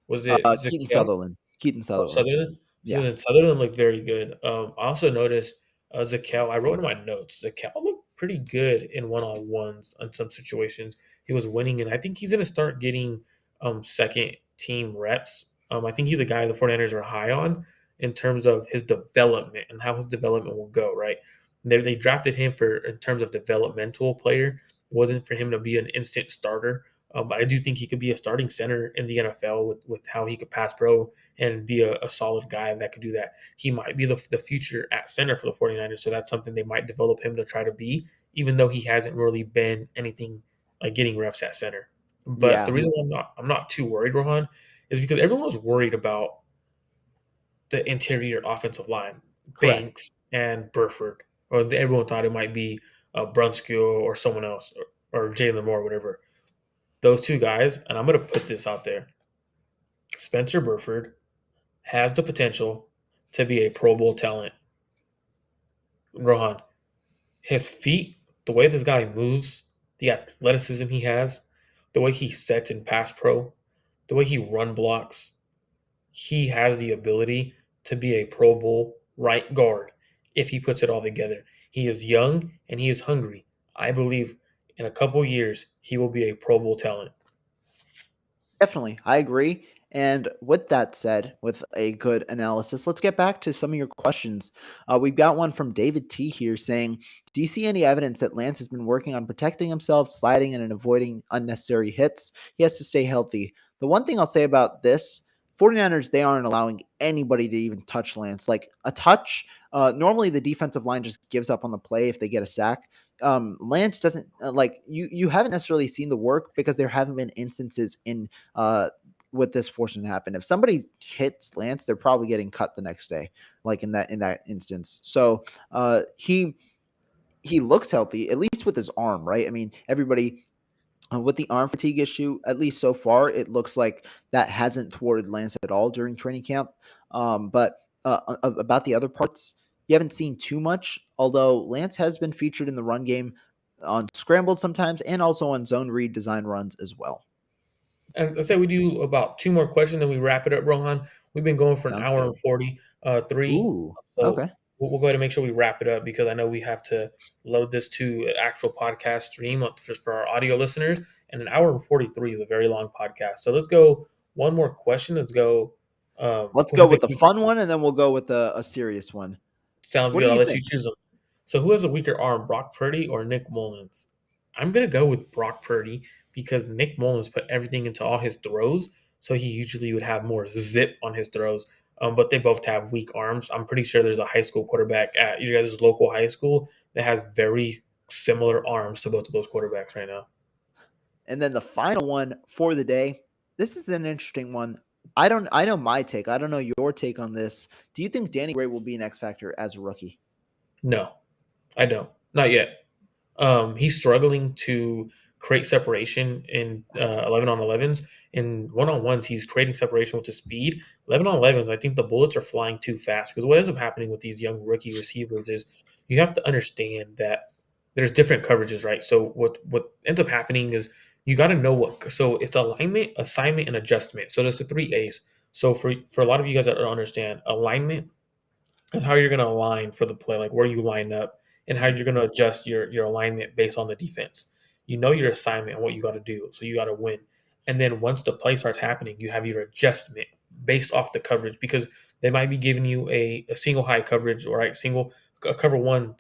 was it Keaton Zakel? Sutherland. Keaton Oh, Sutherland. Sutherland? Yeah. Sutherland looked very good. I also noticed Zakel. I wrote in my notes, Zakel looked pretty good in one-on-ones in some situations. He was winning, and I think he's going to start getting second team reps. I think he's a guy the 49ers are high on in terms of his development and how his development will go, right? They drafted him for in terms of developmental player. It wasn't for him to be an instant starter. But I do think he could be a starting center in the NFL with how he could pass pro and be a solid guy that could do that. He might be the future at center for the 49ers, so that's something they might develop him to try to be, even though he hasn't really been anything like getting reps at center. But Yeah. the reason I'm not too worried, Rohan, is because everyone was worried about the interior offensive line, Correct. Banks and Burford, or everyone thought it might be Brunskill or someone else or Jalen Moore, whatever. Those 2 guys, and I'm going to put this out there. Spencer Burford has the potential to be a Pro Bowl talent. Rohan, his feet, the way this guy moves, the athleticism he has, the way he sets in pass pro, the way he run blocks, he has the ability to be a Pro Bowl right guard if he puts it all together. He is young and he is hungry. I believe in a couple years he will be a Pro Bowl talent. Definitely, I agree. And with that said, with a good analysis, let's get back to some of your questions. We've got one from David T here saying, do you see any evidence that Lance has been working on protecting himself, sliding in and avoiding unnecessary hits? He has to stay healthy. The one thing I'll say about this, 49ers, they aren't allowing anybody to even touch Lance. Like a touch, normally the defensive line just gives up on the play if they get a sack. Lance doesn't like you haven't necessarily seen the work because there haven't been instances in uh with this forcing to happen. If somebody hits Lance, they're probably getting cut the next day, like in that instance. So he looks healthy, at least with his arm, right? I mean, everybody with the arm fatigue issue, at least so far, it looks like that hasn't thwarted Lance at all during training camp. But about the other parts, you haven't seen too much, although Lance has been featured in the run game on scrambled sometimes and also on zone read design runs as well. And let's say we do about 2 more questions, then we wrap it up, Rohan. We've been going for an Sounds hour good. and 40. Three. Ooh, So okay. we'll go ahead and make sure we wrap it up because I know we have to load this to an actual podcast stream for our audio listeners. And an hour and 43 is a very long podcast. So let's go one more question. Let's go. Let's Who go has a with a fun one, and then we'll go with a serious one. Sounds What do good. I'll you let you think? choose them. So who has a weaker arm, Brock Purdy or Nick Mullins? I'm gonna go with Brock Purdy because Nick Mullins put everything into all his throws, so he usually would have more zip on his throws. But they both have weak arms. I'm pretty sure there's a high school quarterback at you guys' local high school that has very similar arms to both of those quarterbacks right now. And then the final one for the day. This is an interesting one. I know my take. I don't know your take on this. Do you think Danny Gray will be an X factor as a rookie? No, I don't. Not yet. He's struggling to create separation in 11 on 11s. In one on ones, he's creating separation with his speed. 11 on 11s, I think the bullets are flying too fast because what ends up happening with these young rookie receivers is you have to understand that there's different coverages, right? So what ends up happening is you got to know what. So it's alignment, assignment, and adjustment. So there's the three A's. So for a lot of you guys that don't understand, alignment is how you're going to align for the play, like where you line up and how you're going to adjust your alignment based on the defense. You know your assignment and what you got to do, so you got to win. And then once the play starts happening, you have your adjustment based off the coverage because they might be giving you a single high coverage or right single a cover one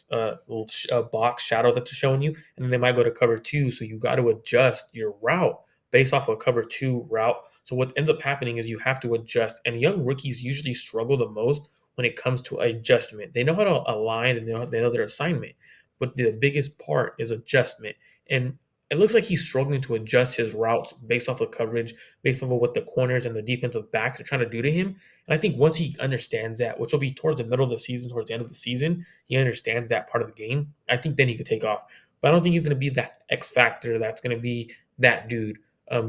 box shadow that they're showing you, and then they might go to cover two. So you got to adjust your route based off of cover two route. So what ends up happening is you have to adjust, and young rookies usually struggle the most when it comes to adjustment. They know how to align and they know their assignment, but the biggest part is adjustment. And it looks like he's struggling to adjust his routes based off of coverage, based off of what the corners and the defensive backs are trying to do to him. And I think once he understands that, which will be towards the middle of the season, towards the end of the season, he understands that part of the game. I think then he could take off. But I don't think he's going to be that X factor that's going to be that dude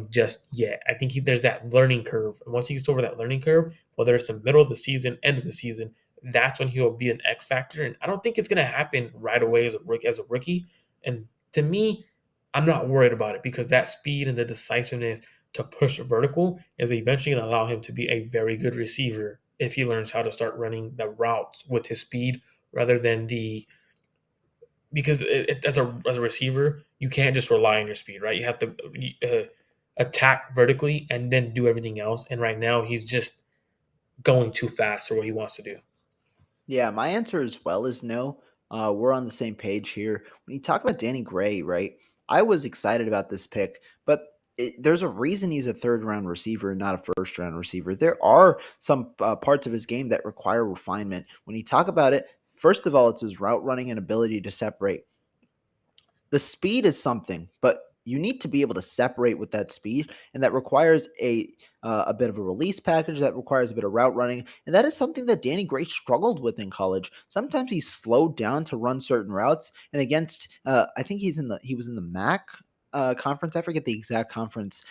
just yet. I think there's that learning curve. And once he gets over that learning curve, whether it's the middle of the season, end of the season, that's when he'll be an X factor. And I don't think it's going to happen right away as a rookie. And to me, I'm not worried about it because that speed and the decisiveness to push vertical is eventually going to allow him to be a very good receiver if he learns how to start running the routes with his speed rather than the because as a receiver you can't just rely on your speed, right? You have to attack vertically and then do everything else. And right now he's just going too fast for what he wants to do. Yeah, my answer as well is no. We're on the same page here. When you talk about Danny Gray, right? I was excited about this pick, but there's a reason he's a third round receiver and not a first round receiver. There are some parts of his game that require refinement. When you talk about it, first of all, it's his route running and ability to separate. The speed is something, but you need to be able to separate with that speed, and that requires a bit of a release package. That requires a bit of route running, and that is something that Danny Gray struggled with in college. Sometimes he slowed down to run certain routes, and against I think he was in the MAC conference. I forget the exact conference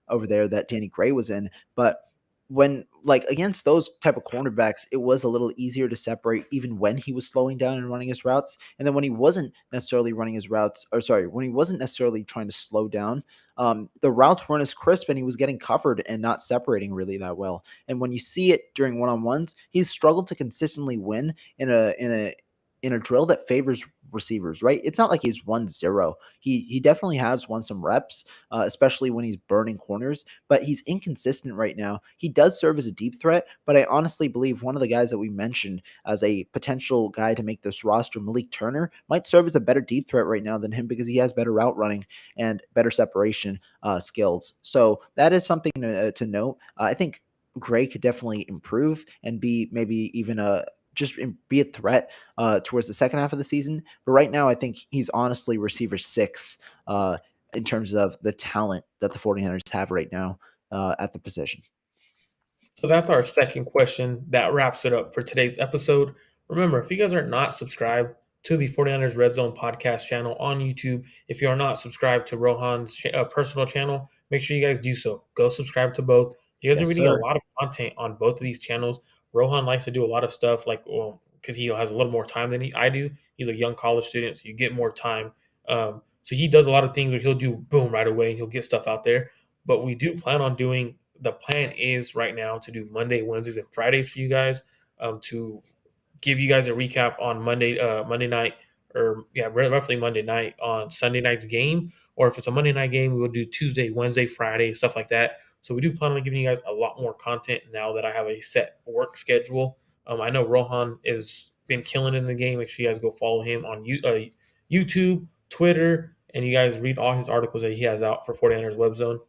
over there that Danny Gray was in, but when like against those type of cornerbacks, it was a little easier to separate even when he was slowing down and running his routes. And then when he wasn't necessarily running his routes, or sorry, when he wasn't necessarily trying to slow down, the routes weren't as crisp and he was getting covered and not separating really that well. And when you see it during one-on-ones, he's struggled to consistently win in a drill that favors receivers, right? It's not like he's 1-0. He definitely has won some reps, especially when he's burning corners, but he's inconsistent right now. He does serve as a deep threat, but I honestly believe one of the guys that we mentioned as a potential guy to make this roster, Malik Turner, might serve as a better deep threat right now than him because he has better route running and better separation skills. So that is something to note. I think Gray could definitely improve and be maybe even be a threat towards the second half of the season. But right now, I think he's honestly receiver 6 in terms of the talent that the 49ers have right now at the position. So that's our second question. That wraps it up for today's episode. Remember, if you guys are not subscribed to the 49ers Red Zone podcast channel on YouTube, if you are not subscribed to Rohan's personal channel, make sure you guys do so. Go subscribe to both. You guys are Yes, reading a sir. lot of content on both of these channels. Rohan likes to do a lot of stuff like, well, because he has a little more time than I do. He's a young college student, so you get more time. So he does a lot of things where he'll do boom right away and he'll get stuff out there. But we do plan on doing the plan is right now to do Monday, Wednesdays, and Fridays for you guys. to give you guys a recap on Monday night, or yeah, roughly Monday night on Sunday night's game. Or if it's a Monday night game, we will do Tuesday, Wednesday, Friday, stuff like that. So we do plan on giving you guys a lot more content now that I have a set work schedule. I know Rohan is been killing in the game. Make sure you guys go follow him on YouTube, Twitter, and you guys read all his articles that he has out for 49ers Web Zone.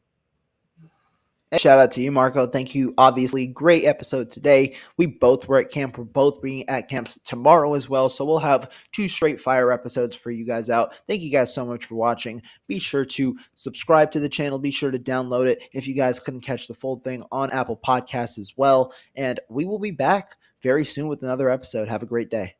Shout out to you, Marco. Thank you. Obviously, great episode today. We both were at camp. We're both being at camps tomorrow as well. So we'll have 2 straight fire episodes for you guys out. Thank you guys so much for watching. Be sure to subscribe to the channel. Be sure to download it if you guys couldn't catch the full thing on Apple Podcasts as well. And we will be back very soon with another episode. Have a great day.